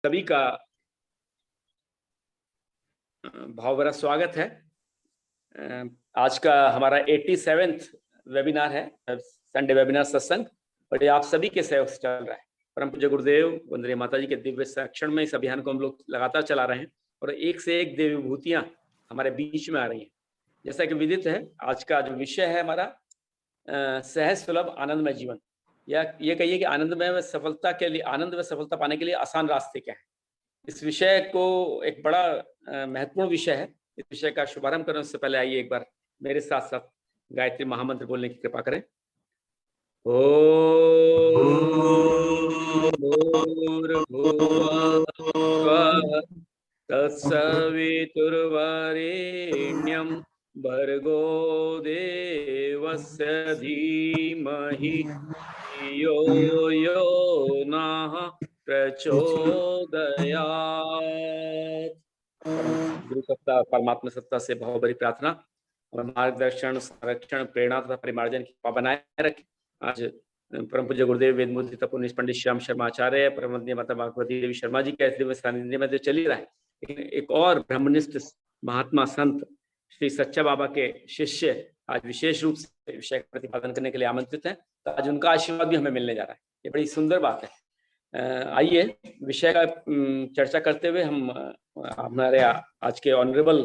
सभी का भाव भरा स्वागत है। आज का हमारा 87वां वेबिनार है, संडे वेबिनार सत्संग, और ये आप सभी के सहयोग से चल रहा है। परम पूज्य गुरुदेव वंदनीय माता जी के दिव्य संरक्षण में इस अभियान को हम लोग लगातार चला रहे हैं और एक से एक देवी विभूतियां हमारे बीच में आ रही हैं। जैसा कि विदित है, आज का जो विषय है हमारा सहज सुलभ आनंदमय जीवन, या ये कहिए कि आनंदमय सफलता के लिए, आनंद में सफलता पाने के लिए आसान रास्ते क्या है। इस विषय को एक बड़ा महत्वपूर्ण विषय है। इस विषय का शुभारंभ करने से पहले आइए एक बार मेरे साथ साथ गायत्री महामंत्र बोलने की कृपा करें। भूर्भुवः तत्सवितुर्वरेण्यं भर्गो देवस्य धीमहि धियो यो नः प्रचोदयात्। गुरु सत्ता परमात्मा सत्ता से भाव भरी प्रार्थना और मार्गदर्शन, संरक्षण, प्रेरणा तथा परिमार्जन की कृपा बनाए रखें। आज परम पूज्य गुरुदेव वेदमूर्ति तपोनिष्ठ पंडित श्याम शर्मा आचार्य, परम वंदनीय माता भागवती देवी शर्मा जी के दिव्य सानिध्य में तो चल ही रहा है, लेकिन एक और ब्रह्मनिष्ठ महात्मा संत श्री सच्चा बाबा के शिष्य आज विशेष रूप से विषय का प्रतिपादन करने के लिए आमंत्रित हैं। तो आज उनका आशीर्वाद भी हमें मिलने जा रहा है, ये बड़ी सुंदर बात है। आइए विषय का चर्चा करते हुए हम हमारे आज के ऑनरेबल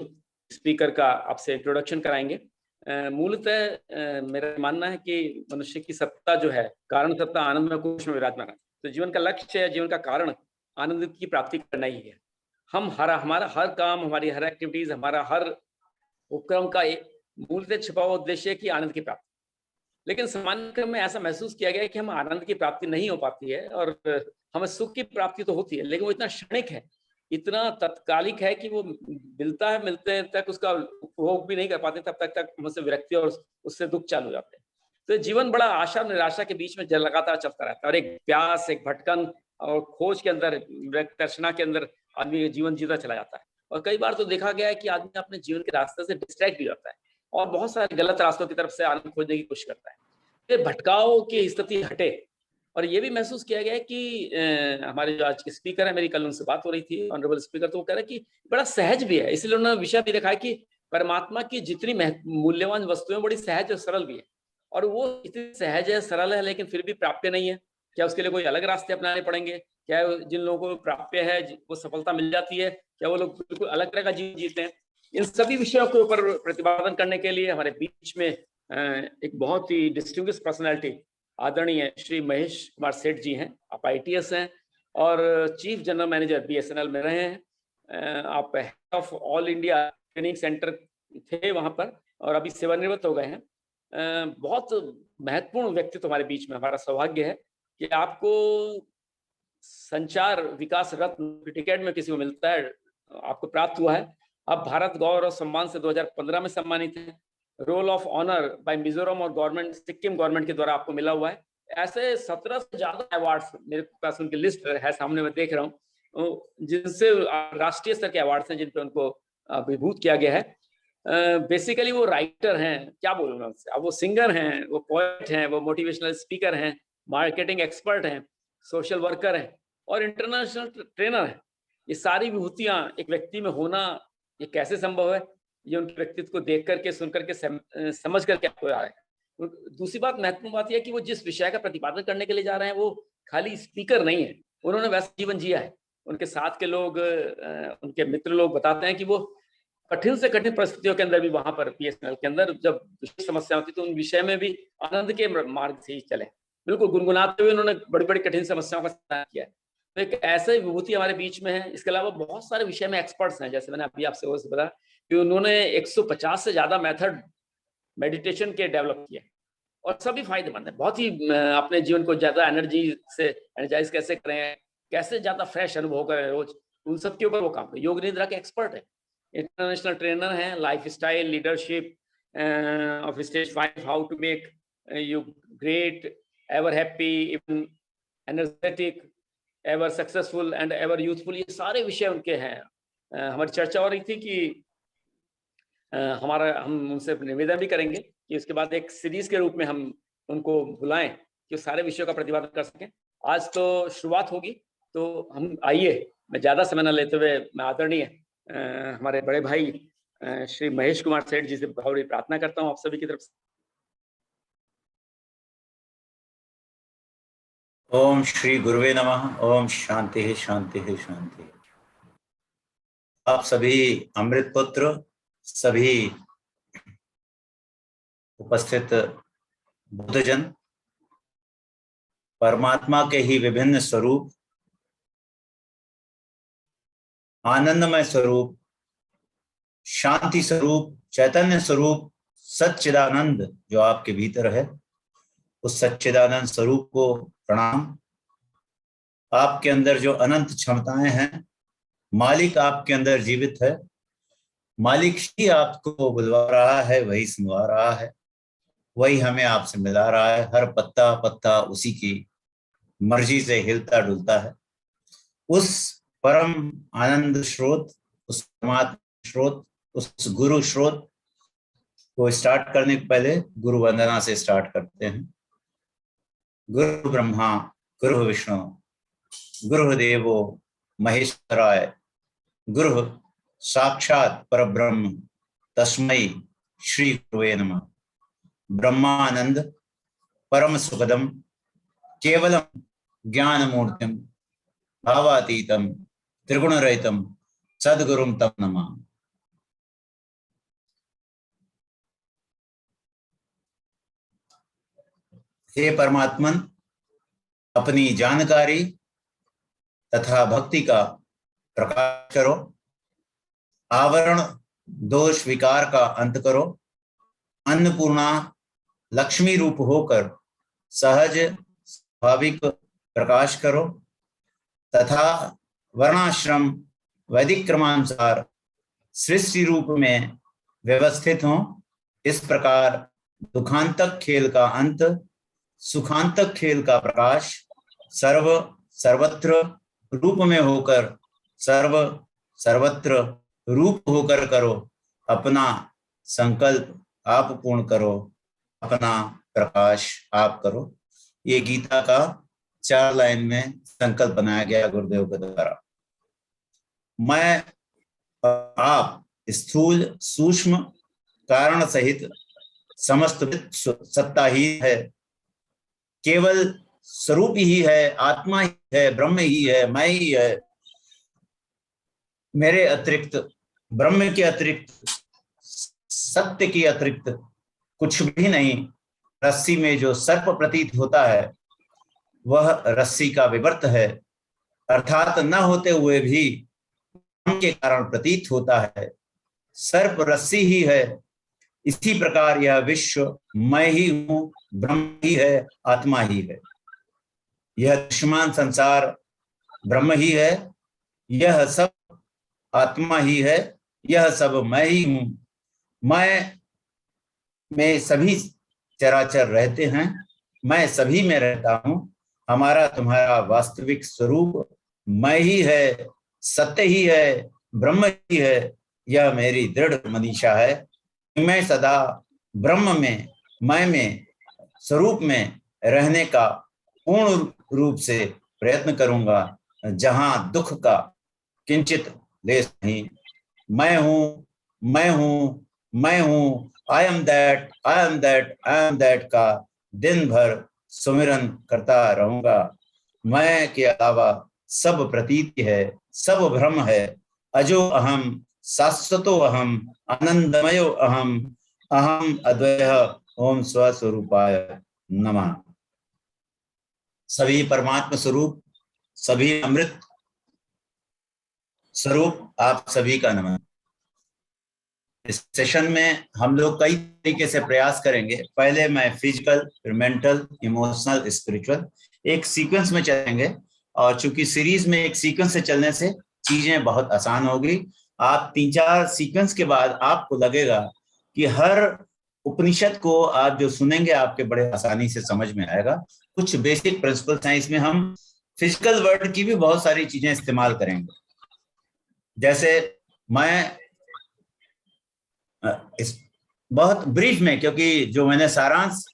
स्पीकर का आपसे इंट्रोडक्शन कराएंगे। मूलतः मेरा मानना है कि मनुष्य की सत्ता जो है, कारण सत्ता आनंद में कोश में विराजमान है। तो जीवन का लक्ष्य है, जीवन का कारण आनंद की प्राप्ति करना ही है। हमारा हर काम, हमारी हर एक्टिविटीज, हमारा हर उपक्रम का एक मूलतः छिपा हुआ उद्देश्य है कि आनंद की प्राप्ति। लेकिन सामान्य क्रम में ऐसा महसूस किया गया है कि हम आनंद की प्राप्ति नहीं हो पाती है, और हमें सुख की प्राप्ति तो होती है, लेकिन वो इतना क्षणिक है, इतना तत्कालिक है कि वो मिलता है, मिलते तक उसका उपभोग भी नहीं कर पाते, तब तक हमसे विरक्ति और उससे दुख चालू हो जाते हैं। तो जीवन बड़ा आशा और निराशा के बीच में लगातार चलता रहता है, और एक प्यास, एक भटकन और खोज के अंदर, तर्शना के अंदर आदमी जीवन जीता चला जाता है। और कई बार तो देखा गया है कि आदमी अपने जीवन के रास्ते से डिस्ट्रैक्ट भी जाता है और बहुत सारे गलत रास्तों की तरफ से आनंद खोजने की कोशिश करता है। तो भटकाव की स्थिति हटे। और ये भी महसूस किया गया है कि हमारे जो आज के स्पीकर है, मेरी कल उनसे बात हो रही थी, ऑनरेबल स्पीकर, तो वो कह रहे हैं कि बड़ा सहज भी है। इसलिए उन्होंने विषय भी रखा है कि परमात्मा की जितनी मूल्यवान वस्तुएं बड़ी सहज और सरल भी है, और वो इतनी सहज है, सरल है, लेकिन फिर भी प्राप्य नहीं है। क्या उसके लिए कोई अलग रास्ते अपनाने पड़ेंगे? क्या जिन लोगों को प्राप्य है, वो सफलता मिल जाती है, क्या वो लोग बिल्कुल अलग तरह का जीवन जीते हैं? इन सभी विषयों के ऊपर प्रतिपादन करने के लिए हमारे बीच में एक बहुत ही डिस्टिंग्विश पर्सनैलिटी आदरणीय श्री महेश कुमार सेठ जी हैं। आप ITS हैं और चीफ जनरल मैनेजर BSNL में रहे हैं। आप head of all India training centre थे वहां पर, और अभी सेवानिवृत्त हो गए हैं। बहुत महत्वपूर्ण व्यक्तित्व हमारे बीच में। हमारा सौभाग्य है कि आपको संचार विकास रत्न टिकट में किसी को मिलता है, आपको प्राप्त हुआ है। आप भारत गौरव सम्मान से 2015 में सम्मानित हैं। Roll of honour by Mizoram और गवर्नमेंट, सिक्किम गवर्नमेंट के द्वारा आपको मिला हुआ है। ऐसे 17 से ज्यादा अवार्ड्स मेरे पास उनकी लिस्ट है सामने, मैं देख रहा हूँ, जिनसे राष्ट्रीय स्तर के अवार्ड्स हैं जिन पे उनको विभूत किया गया है। बेसिकली वो राइटर हैं, क्या बोलूँ मैं उनसे। अब वो सिंगर हैं, वो पोएट हैं, वो मोटिवेशनल स्पीकर हैं, मार्केटिंग एक्सपर्ट हैं, सोशल वर्कर हैं और इंटरनेशनल ट्रेनर हैं। ये सारी विभूतियां एक व्यक्ति में होना, ये कैसे संभव है? ये उनके व्यक्तित्व को देख करके, सुन करके, समझ करके आपको आ रहा है। दूसरी बात, महत्वपूर्ण बात यह कि वो जिस विषय का प्रतिपादन करने के लिए जा रहे हैं, वो खाली स्पीकर नहीं है, उन्होंने वैसा जीवन जिया है। उनके साथ के लोग, उनके मित्र लोग बताते हैं कि वो कठिन से कठिन परिस्थितियों के अंदर भी, वहां पर BSNL के अंदर जब समस्या होती तो उन विषय में भी आनंद के मार्ग से ही चले, बिल्कुल गुनगुनाते हुए उन्होंने बड़ी बड़ी कठिन समस्याओं का सामना किया है। तो एक ऐसे विभूति हमारे बीच में है। इसके अलावा बहुत सारे विषय में एक्सपर्ट्स हैं। जैसे मैंने अभी आपसे वो बताया कि उन्होंने 150 से ज्यादा मेथड मेडिटेशन के डेवलप किए और सभी फायदेमंद है। बहुत ही अपने जीवन को ज्यादा एनर्जी से एनर्जाइज कैसे करें, कैसे ज्यादा फ्रेश अनुभव करें रोज, उन सब के ऊपर वो काम है। योग निद्रा के एक्सपर्ट है, इंटरनेशनल ट्रेनर हैं, lifestyle, leadership of stage 5, how to make you great, ever happy, even energetic, ever successful and ever youthful, ये सारे विषय उनके हैं। हमारी चर्चा हो रही थी कि हम उनसे निवेदन भी करेंगे कि उसके बाद एक सीरीज के रूप में हम उनको बुलाएं कि सारे विषयों का प्रतिपादन कर सकें। आज तो शुरुआत होगी, तो हम आइए मैं ज्यादा समय न लेते हुए मैं आदरणीय हमारे बड़े भाई श्री महेश कुमार सेठ जी से भावरी प्रार्थना करता हूँ आप सभी की तरफ से। ओम श्री गुरुवे नमः। ओम शांति शांति शांति। आप सभी अमृत पुत्र, सभी उपस्थित बुद्धजन, परमात्मा के ही विभिन्न स्वरूप, आनंदमय स्वरूप, शांति स्वरूप, चैतन्य स्वरूप, सच्चिदानंद जो आपके भीतर है, उस सच्चिदानंद स्वरूप को प्रणाम। आपके अंदर जो अनंत क्षमताएं हैं, मालिक आपके अंदर जीवित है, मालिक ही आपको बुलवा रहा है, वही सुनवा रहा है, वही हमें आपसे मिला रहा है। हर पत्ता पत्ता उसी की मर्जी से हिलता डुलता है। उस परम आनंद स्रोत, उस परमात्मा स्रोत, उस गुरु स्रोत को स्टार्ट करने के पहले गुरु वंदना से स्टार्ट करते हैं। गुरु ब्रह्मा गुरु विष्णु गुरुदेवो महेश्वराय, गुरु साक्षात परब्रह्म तस्मै श्री गुरुवे नमः। ब्रह्मानंद परम सुखदम केवलम ज्ञान मूर्तिम भावातीतम त्रिगुण रहितम सद्गुरुम तम नमः। हे परमात्मन, अपनी जानकारी तथा भक्ति का प्रकाश करो, आवरण दोष विकार का अंत करो, अन्नपूर्णा लक्ष्मी रूप होकर सहज स्वाभाविक प्रकाश करो तथा वर्णाश्रम वैदिक क्रमानुसार सृष्टि रूप में व्यवस्थित हो। इस प्रकार दुखांतक खेल का अंत, सुखांतक खेल का प्रकाश, सर्व सर्वत्र रूप में होकर सर्व सर्वत्र रूप होकर करो। अपना संकल्प आप पूर्ण करो, अपना प्रकाश आप करो। ये गीता का 4 लाइन में संकल्प बनाया गया गुरुदेव के द्वारा। मैं आप स्थूल सूक्ष्म कारण सहित समस्त सत्ता ही है, केवल स्वरूप ही है, आत्मा ही है, ब्रह्म ही है, मैं ही है। मेरे अतिरिक्त, ब्रह्म के अतिरिक्त, सत्य के अतिरिक्त कुछ भी नहीं। रस्सी में जो सर्प प्रतीत होता है वह रस्सी का विवर्त है, अर्थात न होते हुए भी के कारण प्रतीत होता है। सर्प रस्सी ही है। इसी प्रकार यह विश्व मैं ही हूं, ब्रह्म ही है, आत्मा ही है। यह दृश्यमान संसार ब्रह्म ही है, यह सब आत्मा ही है, यह सब मैं ही हूं। मैं में सभी चराचर रहते हैं, मैं सभी में रहता हूं। हमारा तुम्हारा वास्तविक स्वरूप मैं ही है, सत्य ही है, ब्रह्म ही है। यह मेरी दृढ़ मनीषा है। मैं सदा ब्रह्म में, मैं में, स्वरूप में रहने का पूर्ण रूप से प्रयत्न करूंगा, जहां दुख का किंचित लेस नहीं। मैं हूं, मैं हूं, मैं हूं, I am that, I am that, I am that का दिन भर सुमिरन करता रहूंगा। मैं के अलावा सब प्रतीति है, सब भ्रम है। अजो अहम, शाश्वतो अहम, आनंदमयो अहम, अहम अद्वय। ओम स्वस्वरूपाय नमः। सभी परमात्मा स्वरूप, सभी अमृत स्वरूप, आप सभी का नमन। इस सेशन में हम लोग कई तरीके से प्रयास करेंगे। पहले मैं फिजिकल, फिर मेंटल, इमोशनल, स्पिरिचुअल, एक सीक्वेंस में चलेंगे। और चूंकि सीरीज में एक सीक्वेंस से चलने से चीजें बहुत आसान होगी। आप 3-4 सीक्वेंस के बाद आपको लगेगा कि हर उपनिषद को आप जो सुनेंगे आपके बड़े आसानी से समझ में आएगा। कुछ बेसिक प्रिंसिपल्स हैं इसमें। हम फिजिकल वर्ड की भी बहुत सारी चीजें इस्तेमाल करेंगे। जैसे मैं इस बहुत ब्रीफ में, क्योंकि जो मैंने सारांश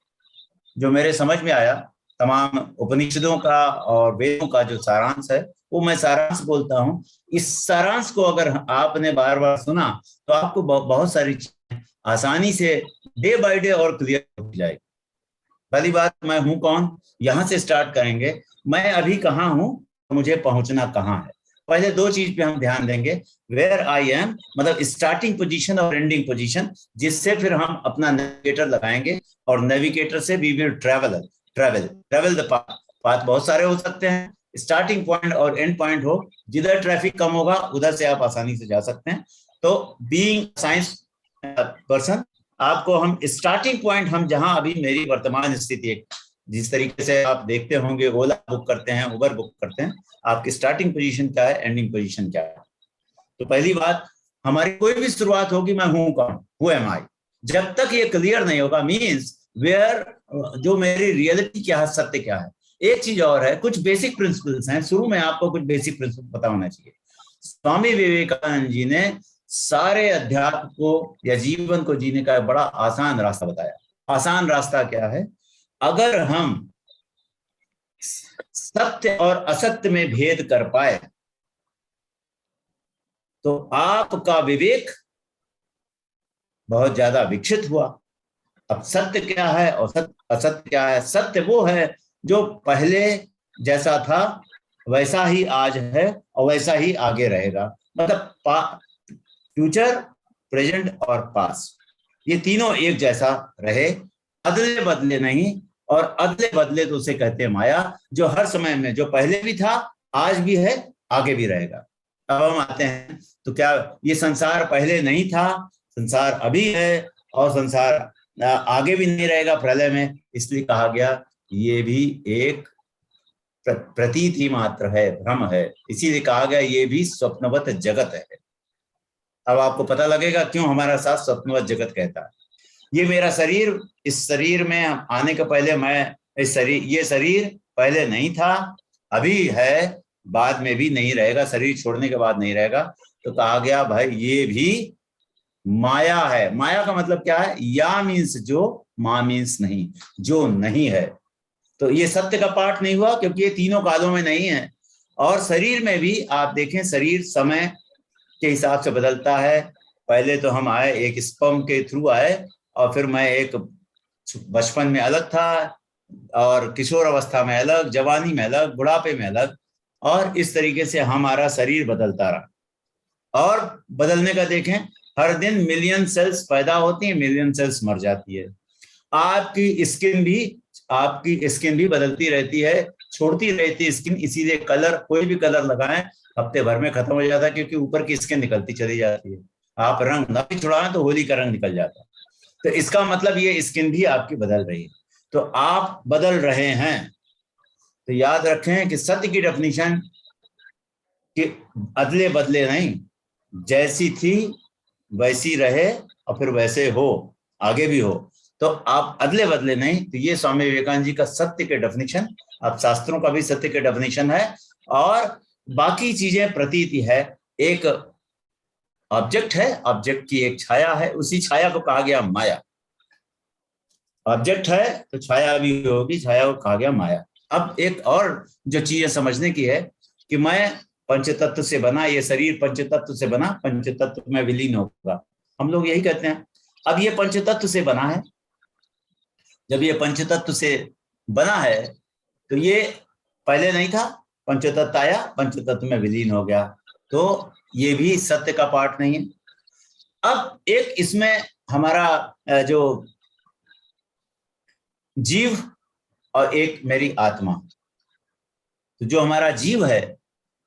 जो मेरे समझ में आया तमाम उपनिषदों का और वेदों का जो सारांश है वो मैं सारांश बोलता हूँ। इस सारांश को अगर आपने बार बार सुना तो आपको बहुत सारी चीजें आसानी से डे बाय डे और क्लियर हो जाएगी। पहली बात, मैं हूं कौन, यहां से स्टार्ट करेंगे। मैं अभी कहाँ हूं, मुझे पहुंचना कहाँ है। पहले दो चीज पे हम ध्यान देंगे, वेयर आई एम, मतलब स्टार्टिंग पोजीशन और एंडिंग पोजीशन, जिससे फिर हम अपना नेविगेटर लगाएंगे और नेविगेटर से we will travel the path. बहुत सारे हो सकते हैं, स्टार्टिंग पॉइंट और एंड पॉइंट हो, जिधर ट्रैफिक कम होगा उधर से आप आसानी से जा सकते हैं। तो बीइंग साइंस पर्सन, आपको हम स्टार्टिंग पॉइंट, हम जहां अभी मेरी वर्तमान स्थिति, जिस तरीके से आप देखते होंगे ओला बुक करते हैं, उबर बुक करते हैं, आपकी स्टार्टिंग पोजीशन क्या है, एंडिंग पोजीशन क्या है। तो पहली बात, हमारी कोई भी शुरुआत होगी, मैं हूं कौन, हु एम आई, जब तक ये क्लियर नहीं होगा, मींस वेयर, जो मेरी रियलिटी क्या है, सत्य क्या है। एक चीज और है, कुछ बेसिक प्रिंसिपल्स हैं, शुरू में आपको कुछ बेसिक प्रिंसिपल पता होना चाहिए। स्वामी विवेकानंद जी ने सारे अध्यात्म को या जीवन को जीने का बड़ा आसान रास्ता बताया। आसान रास्ता क्या है, अगर हम सत्य और असत्य में भेद कर पाए तो आपका विवेक बहुत ज्यादा विकसित हुआ। अब सत्य क्या है और असत्य क्या है? सत्य वो है जो पहले जैसा था वैसा ही आज है और वैसा ही आगे रहेगा, मतलब फ्यूचर, प्रेजेंट और पास्ट, ये तीनों एक जैसा रहे, अदले बदले नहीं। और अदले बदले तो उसे कहते हैं माया, जो हर समय में, जो पहले भी था, आज भी है, आगे भी रहेगा। अब हम आते हैं, तो क्या ये संसार पहले नहीं था? संसार अभी है और संसार आगे भी नहीं रहेगा प्रलय में, इसलिए कहा गया ये भी एक प्रतीत ही मात्र है, भ्रम है, इसीलिए कहा गया ये भी स्वप्नवत जगत है। अब आपको पता लगेगा क्यों हमारा साथ स्वप्नवत जगत कहता है। ये मेरा शरीर, इस शरीर में आने के पहले मैं ये शरीर पहले नहीं था, अभी है, बाद में भी नहीं रहेगा, शरीर छोड़ने के बाद नहीं रहेगा। तो कहा गया भाई ये भी माया है। माया का मतलब क्या है? या मीन्स जो, मा मीन्स नहीं, जो नहीं है। तो ये सत्य का पाठ नहीं हुआ, क्योंकि ये तीनों कालों में नहीं है। और शरीर में भी आप देखें, शरीर समय के हिसाब से बदलता है। पहले तो हम आए एक स्पर्म के थ्रू आए, और फिर मैं एक बचपन में अलग था, और किशोर अवस्था में अलग, जवानी में अलग, बुढ़ापे में अलग, और इस तरीके से हमारा शरीर बदलता रहा। और बदलने का देखें, हर दिन मिलियन सेल्स पैदा होती हैं, मिलियन सेल्स मर जाती है। आपकी स्किन भी बदलती रहती है, छोड़ती रहती है स्किन, इसीलिए कलर, कोई भी कलर लगाएं हफ्ते भर में खत्म हो जाता है, क्योंकि ऊपर की स्किन निकलती चली जाती है। आप रंग ना भी छुड़ाएं तो होली का रंग निकल जाता है। तो इसका मतलब ये स्किन भी आपकी बदल रही है, तो आप बदल रहे हैं। तो याद रखें कि सत्य की डेफिनेशन कि अदले बदले नहीं, जैसी थी वैसी रहे और फिर वैसे हो, आगे भी हो। तो आप अदले बदले नहीं। तो ये स्वामी विवेकानंद जी का सत्य के डेफिनेशन, अब शास्त्रों का भी सत्य के डेफिनेशन है। और बाकी चीजें प्रतीति है, एक ऑब्जेक्ट है, ऑब्जेक्ट की एक छाया है, उसी छाया को कहा गया माया। ऑब्जेक्ट है तो छाया भी होगी, छाया को कहा गया माया। अब एक और जो चीजें समझने की है कि मैं पंचतत्व से बना, ये शरीर पंचतत्व से बना, पंचतत्व में विलीन होगा, हम लोग यही कहते हैं। अब ये पंचतत्व से बना है, जब ये पंचतत्व से बना है तो ये पहले नहीं था, पंचतत्व आया, पंचतत्व में विलीन हो गया, तो ये भी सत्य का पाठ नहीं है। अब एक इसमें हमारा जो जीव और एक मेरी आत्मा, तो जो हमारा जीव है,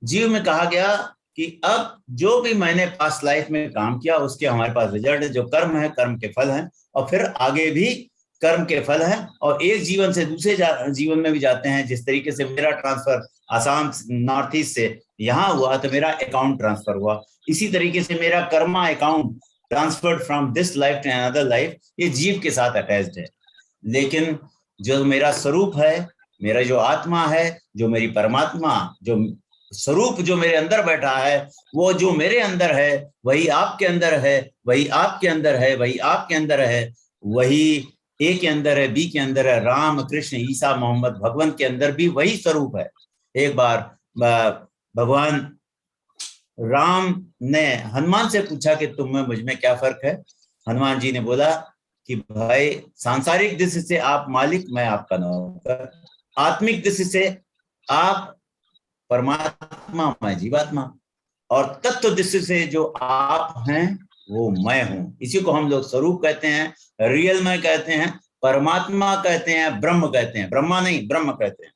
जीव में कहा गया कि अब जो भी मैंने पास्ट लाइफ में काम किया उसके हमारे पास रिजल्ट है, जो कर्म है, कर्म के फल हैं, और फिर आगे भी कर्म के फल हैं, और एक जीवन से दूसरे जीवन में भी जाते हैं। जिस तरीके से मेरा ट्रांसफर आसाम नॉर्थ ईस्ट से यहाँ हुआ तो मेरा अकाउंट ट्रांसफर हुआ, इसी तरीके से मेरा karma account transferred from this life to another life, ये जीव के साथ अटैच्ड है। लेकिन जो मेरा स्वरूप है, मेरा जो आत्मा है, जो मेरी परमात्मा, जो स्वरूप जो मेरे अंदर बैठा है, वो जो मेरे अंदर है वही आपके अंदर है, वही आपके अंदर है, वही आपके अंदर है, वही ए के अंदर है, बी के अंदर है, राम, कृष्ण, ईसा, मोहम्मद, भगवान के अंदर भी वही स्वरूप है। एक बार भगवान राम ने हनुमान से पूछा कि तुम में मुझ में क्या फर्क है। हनुमान जी ने बोला कि भाई सांसारिक दृष्टि से आप मालिक, मैं आपका नौकर। आत्मिक दृष्टि से आप परमात्मा, मैं जीवात्मा। और तत्व दृष्टि से जो आप हैं वो मैं हूं। इसी को हम लोग स्वरूप कहते हैं, रियल मैं कहते हैं, परमात्मा कहते हैं, ब्रह्म कहते हैं। ब्रह्मा नहीं, ब्रह्म कहते हैं।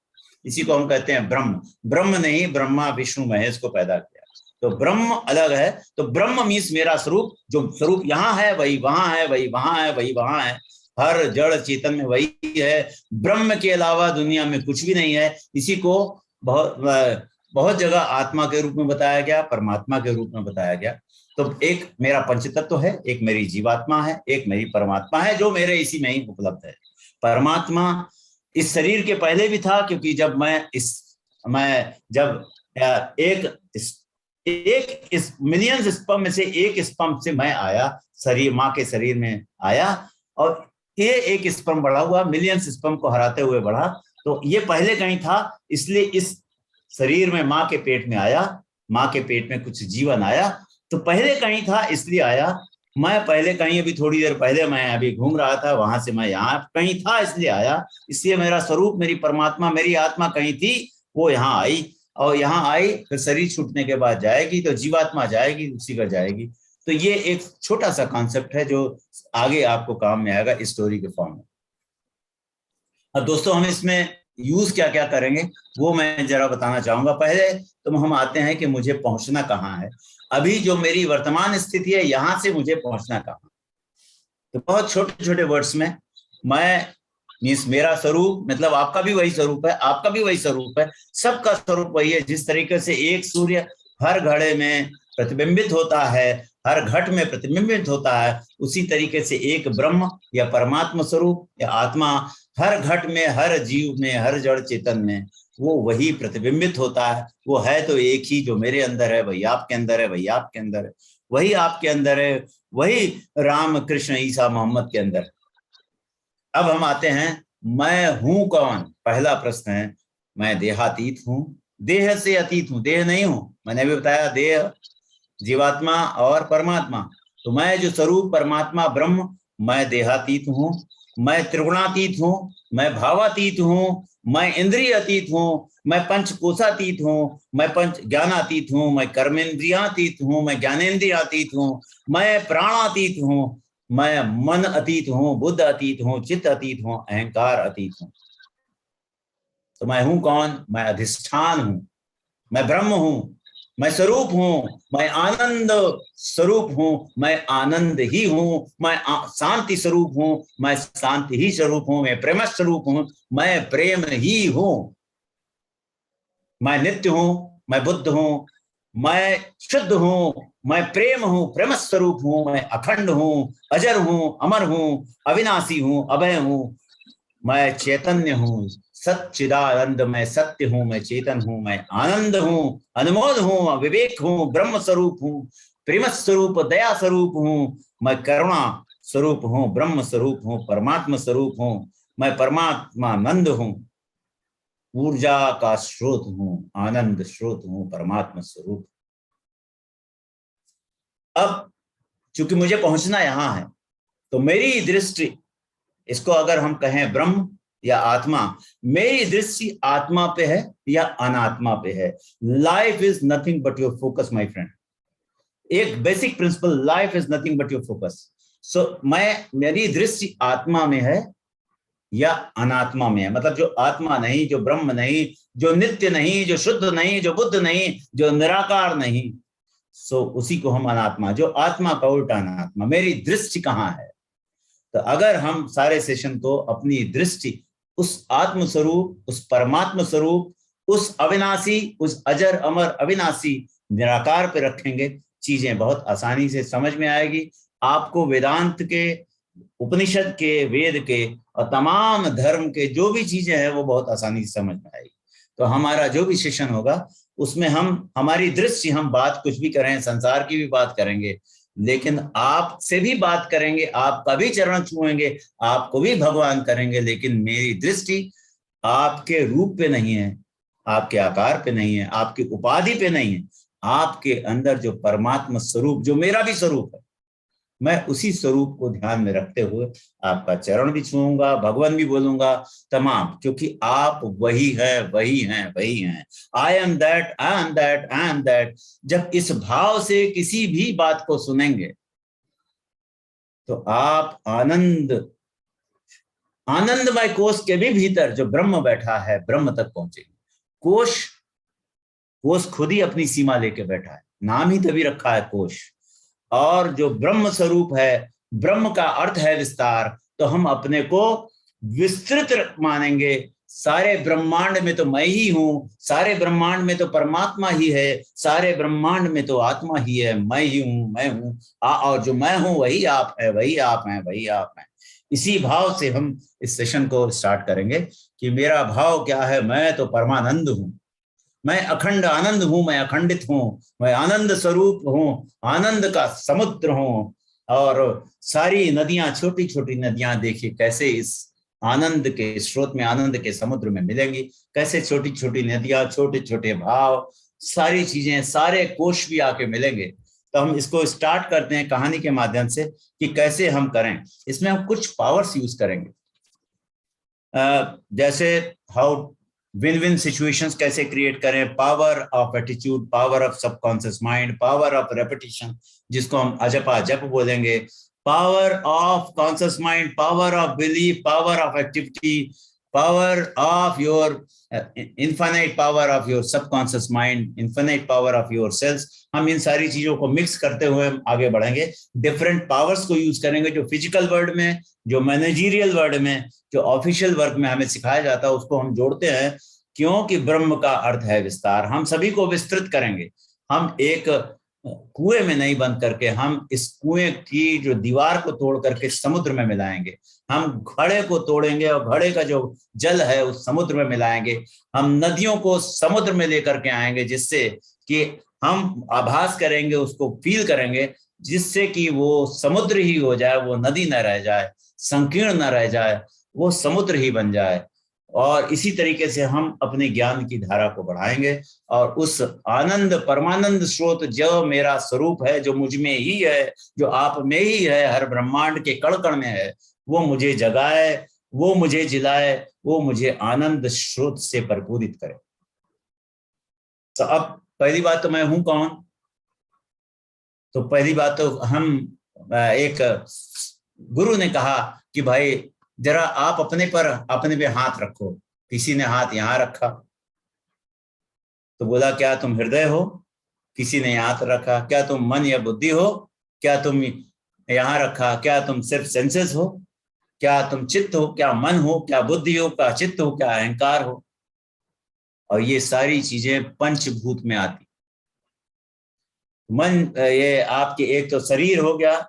इसी को हम कहते हैं ब्रह्म। ब्रह्म नहीं, ब्रह्मा विष्णु महेश को पैदा किया, तो ब्रह्म अलग है। तो ब्रह्म मीन्स मेरा स्वरूप। जो स्वरूप यहाँ है वही वहां है, वही वहां है, वही वहां है। हर जड़ चेतन में वही है। ब्रह्म के अलावा दुनिया में कुछ भी नहीं है। इसी को बहुत जगह आत्मा के रूप में बताया गया, परमात्मा के रूप में बताया गया। तो एक मेरा पंचतत्व है, एक मेरी जीवात्मा है, एक मेरी परमात्मा है, जो मेरे इसी में ही उपलब्ध है। परमात्मा इस शरीर के पहले भी था, क्योंकि जब एक इस मिलियंस स्पर्म में से एक स्पर्म से मैं आया, शरीर माँ के शरीर में आया, और ये एक स्पर्म बढ़ा हुआ, मिलियंस स्पर्म को हराते हुए बढ़ा। तो ये पहले कहीं था, इसलिए इस शरीर में माँ के पेट में आया, माँ के पेट में कुछ जीवन आया, तो पहले कहीं था इसलिए आया। मैं पहले कहीं, अभी थोड़ी देर पहले मैं अभी घूम रहा था, वहां से मैं यहाँ कहीं था इसलिए आया। इसलिए मेरा स्वरूप, मेरी परमात्मा, मेरी आत्मा कहीं थी, वो यहाँ आई, और यहाँ आई फिर शरीर छूटने के बाद जाएगी, तो जीवात्मा जाएगी, उसी का जाएगी। तो ये एक छोटा सा कॉन्सेप्ट है जो आगे आपको काम में आएगा स्टोरी के फॉर्म में। अब दोस्तों हम इसमें यूज क्या क्या करेंगे वो मैं जरा बताना चाहूंगा। पहले तो हम आते हैं कि मुझे पहुंचना कहाँ है। अभी जो मेरी वर्तमान स्थिति है, यहां से मुझे पहुंचना कहाँ। तो बहुत छोटे छोटे वर्ड्स में, मैं मीन्स मेरा स्वरूप, मतलब आपका भी वही स्वरूप है, आपका भी वही स्वरूप है, सबका स्वरूप वही है। जिस तरीके से एक सूर्य हर घड़े में प्रतिबिंबित होता है, हर घट में प्रतिबिंबित होता है, उसी तरीके से एक ब्रह्म या परमात्मा स्वरूप या आत्मा हर घट में, हर जीव में, हर जड़ चेतन में वो वही प्रतिबिंबित होता है। वो है तो एक ही, जो मेरे अंदर है वही आपके अंदर है, वही आपके अंदर है, वही आपके अंदर है, वही राम कृष्ण ईसा मोहम्मद के अंदर। अब हम आते हैं, मैं हूं कौन। पहला प्रश्न है, मैं देहातीत हूं, देह से अतीत हूं, देह नहीं हूं। मैंने भी बताया देह, जीवात्मा और परमात्मा। तो मैं जो स्वरूप परमात्मा ब्रह्म, मैं देहातीत हूं, मैं त्रिगुणातीत हूं, मैं भावातीत हूं, मैं इंद्रिय अतीत हूं, मैं पंचकोशातीत हूं, मैं पंच ज्ञानातीत हूं, मैं कर्मेंद्रियातीत हूं, मैं ज्ञानेन्द्रियातीत हूं, मैं प्राणातीत हूं, मैं मन अतीत हूं, बुद्ध अतीत हूं, चित्त अतीत हूं, अहंकार अतीत हूं। तो मैं हूं कौन? मैं अधिष्ठान हूं, मैं ब्रह्म हूं, मैं स्वरूप हूं, मैं आनंद स्वरूप हूं, मैं आनंद ही हूं, मैं शांति स्वरूप हूं, मैं शांति ही स्वरूप हूं, मैं प्रेम स्वरूप हूं, मैं प्रेम ही हूं, मैं नित्य हूं, मैं बुद्ध हूं, मैं शुद्ध हूं, मैं प्रेम हूं, प्रेम स्वरूप हूं, मैं अखंड हूं, अजर हूं, अमर हूं, अविनाशी हूं, अभय हूं, मैं चैतन्य हूं, सच्चिदानंद, मैं सत्य हूं, मैं चेतन हूं, मैं आनंद हूं, अनमोल हूं, विवेक हूं, ब्रह्म स्वरूप हूं, प्रेम स्वरूप, दया स्वरूप हूं, मैं करुणा स्वरूप हूं, ब्रह्म स्वरूप हूं, परमात्मा स्वरूप हूं, मैं परमात्मा आनंद हूं, ऊर्जा का स्रोत हूं, आनंद स्रोत हूं, परमात्मा स्वरूप। अब चूंकि मुझे पहुंचना यहां है, तो मेरी दृष्टि, इसको अगर हम कहें ब्रह्म या आत्मा, मेरी दृष्टि आत्मा पे है या अनात्मा पे है। Life is nothing but your focus my friend. एक basic principle, life is nothing but your focus. So मेरी दृष्टि आत्मा में है या अनात्मा में है। मतलब जो आत्मा नहीं, जो ब्रह्म नहीं, जो नित्य नहीं, जो शुद्ध नहीं, जो बुद्ध नहीं, जो निराकार नहीं, सो उसी को हम अनात्मा, जो आत्मा का उल्टा अनात्मा। मेरी दृष्टि कहाँ है? तो अगर हम सारे सेशन को अपनी दृष्टि उस आत्म स्वरूप, उस परमात्मा स्वरूप, उस अविनाशी, उस अजर अमर अविनाशी निराकार पे रखेंगे, चीजें बहुत आसानी से समझ में आएगी। आपको वेदांत के, उपनिषद के, वेद के और तमाम धर्म के जो भी चीजें हैं वो बहुत आसानी से समझ में आएगी। तो हमारा जो भी सेशन होगा उसमें हम, हमारी दृष्टि, हम बात कुछ भी करें, संसार की भी बात करेंगे, लेकिन आपसे भी बात करेंगे, आपका भी चरण छुएंगे, आपको भी भगवान करेंगे, लेकिन मेरी दृष्टि आपके रूप पे नहीं है, आपके आकार पे नहीं है, आपकी उपाधि पे नहीं है, आपके अंदर जो परमात्मा स्वरूप, जो मेरा भी स्वरूप है, मैं उसी स्वरूप को ध्यान में रखते हुए आपका चरण भी छूऊंगा, भगवान भी बोलूंगा, तमाम, क्योंकि आप वही है, वही हैं, वही हैं। I am that, I am that, I am that. जब इस भाव से किसी भी बात को सुनेंगे तो आप आनंदमय कोश के भी भीतर जो ब्रह्म बैठा है, ब्रह्म तक पहुंचेंगे। कोश कोश खुद ही अपनी सीमा लेके बैठा है, नाम ही तभी रखा है कोश। और जो ब्रह्म स्वरूप है, ब्रह्म का अर्थ है विस्तार, तो हम अपने को विस्तृत मानेंगे। सारे ब्रह्मांड में तो मैं ही हूं, सारे ब्रह्मांड में तो परमात्मा ही है, सारे ब्रह्मांड में तो आत्मा ही है, मैं ही हूं, मैं हूं। और जो मैं हूं वही आप है, वही आप हैं, वही आप हैं। इसी भाव से हम इस सेशन को स्टार्ट करेंगे कि मेरा भाव क्या है, मैं तो परमानंद हूं, मैं अखंड आनंद हूं, मैं अखंडित हूं, मैं आनंद स्वरूप हूं, आनंद का समुद्र हूं। और सारी नदियां, छोटी छोटी नदियां, देखिए कैसे इस आनंद के स्रोत में, आनंद के समुद्र में मिलेंगी। कैसे छोटी छोटी नदियां, छोटे छोटे भाव, सारी चीजें, सारे कोश भी आके मिलेंगे। तो हम इसको स्टार्ट करते हैं कहानी के माध्यम से कि कैसे हम करें। इसमें हम कुछ पावर्स यूज करेंगे, जैसे हाउ विन विन सिचुएशंस कैसे क्रिएट करें, power of attitude, power of subconscious mind, power of repetition जिसको हम अजपा जप बोलेंगे, power of conscious mind, power of belief, power of activity, power of your infinite power of your subconscious mind, infinite power of your cells. हम इन सारी चीजों को मिक्स करते हुए आगे बढ़ेंगे। डिफरेंट पावर्स को यूज करेंगे, जो फिजिकल वर्ल्ड में, जो मैनेजरियल वर्ल्ड में, जो ऑफिशियल वर्क में हमें सिखाया जाता है, उसको हम जोड़ते हैं, क्योंकि ब्रह्म का अर्थ है विस्तार। हम सभी को विस्तृत करेंगे। हम एक कुएं में नहीं बंद करके, हम इस कुएं की जो दीवार को तोड़ करके समुद्र में मिलाएंगे। हम घड़े को तोड़ेंगे और घड़े का जो जल है उस समुद्र में मिलाएंगे। हम नदियों को समुद्र में लेकर के आएंगे, जिससे कि हम आभास करेंगे, उसको फील करेंगे, जिससे कि वो समुद्र ही हो जाए, वो नदी न रह जाए, संकीर्ण न रह जाए, वो समुद्र ही बन जाए। और इसी तरीके से हम अपने ज्ञान की धारा को बढ़ाएंगे और उस आनंद, परमानंद स्रोत जो मेरा स्वरूप है, जो मुझ में ही है, जो आप में ही है, हर ब्रह्मांड के कण कण में है, वो मुझे जगाए, वो मुझे जिलाए, वो मुझे आनंद स्रोत से भरपूरित करे। तो अब पहली बात तो मैं हूं कौन? तो पहली बात तो हम, एक गुरु ने कहा कि भाई जरा आप अपने पे हाथ रखो। किसी ने हाथ यहाँ रखा तो बोला क्या तुम हृदय हो? किसी ने हाथ रखा, क्या तुम मन या बुद्धि हो? क्या तुम यहाँ रखा, क्या तुम सिर्फ सेंसेस हो? क्या तुम चित्त हो? क्या मन हो? क्या बुद्धि हो? क्या चित्त हो? क्या अहंकार हो? और ये सारी चीजें पंचभूत में आती। मन, ये आपके एक तो शरीर हो गया,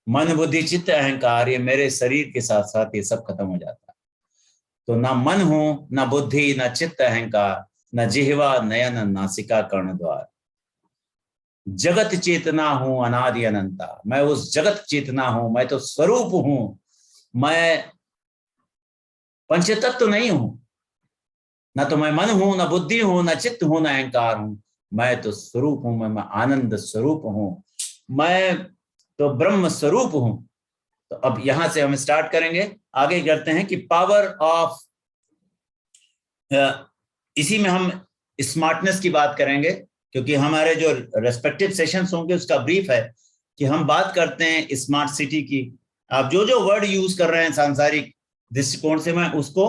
मन बुद्धि चित्त अहंकार, ये मेरे शरीर के साथ साथ ये सब खत्म हो जाता है। तो ना मन हो, ना बुद्धि, ना चित्त अहंकार, न जिह्वा नयन नासिका कर्ण द्वार। जगत चेतना हूं अनादि अनंता, मैं उस जगत चेतना हूं, मैं तो स्वरूप हूं। मैं पंचतत्व नहीं हूं, ना तो मैं मन हूं, ना बुद्धि हूं, ना चित्त हूं, ना अहंकार हूं। मैं तो स्वरूप हूं, मैं आनंद स्वरूप हूं, मैं तो ब्रह्म स्वरूप हूं। तो अब यहां से हम स्टार्ट करेंगे, आगे करते हैं कि पावर ऑफ, इसी में हम स्मार्टनेस की बात करेंगे, क्योंकि हमारे जो रेस्पेक्टिव सेशंस होंगे उसका ब्रीफ है कि हम बात करते हैं स्मार्ट सिटी की। आप जो जो वर्ड यूज कर रहे हैं सांसारिक दृष्टिकोण से, मैं उसको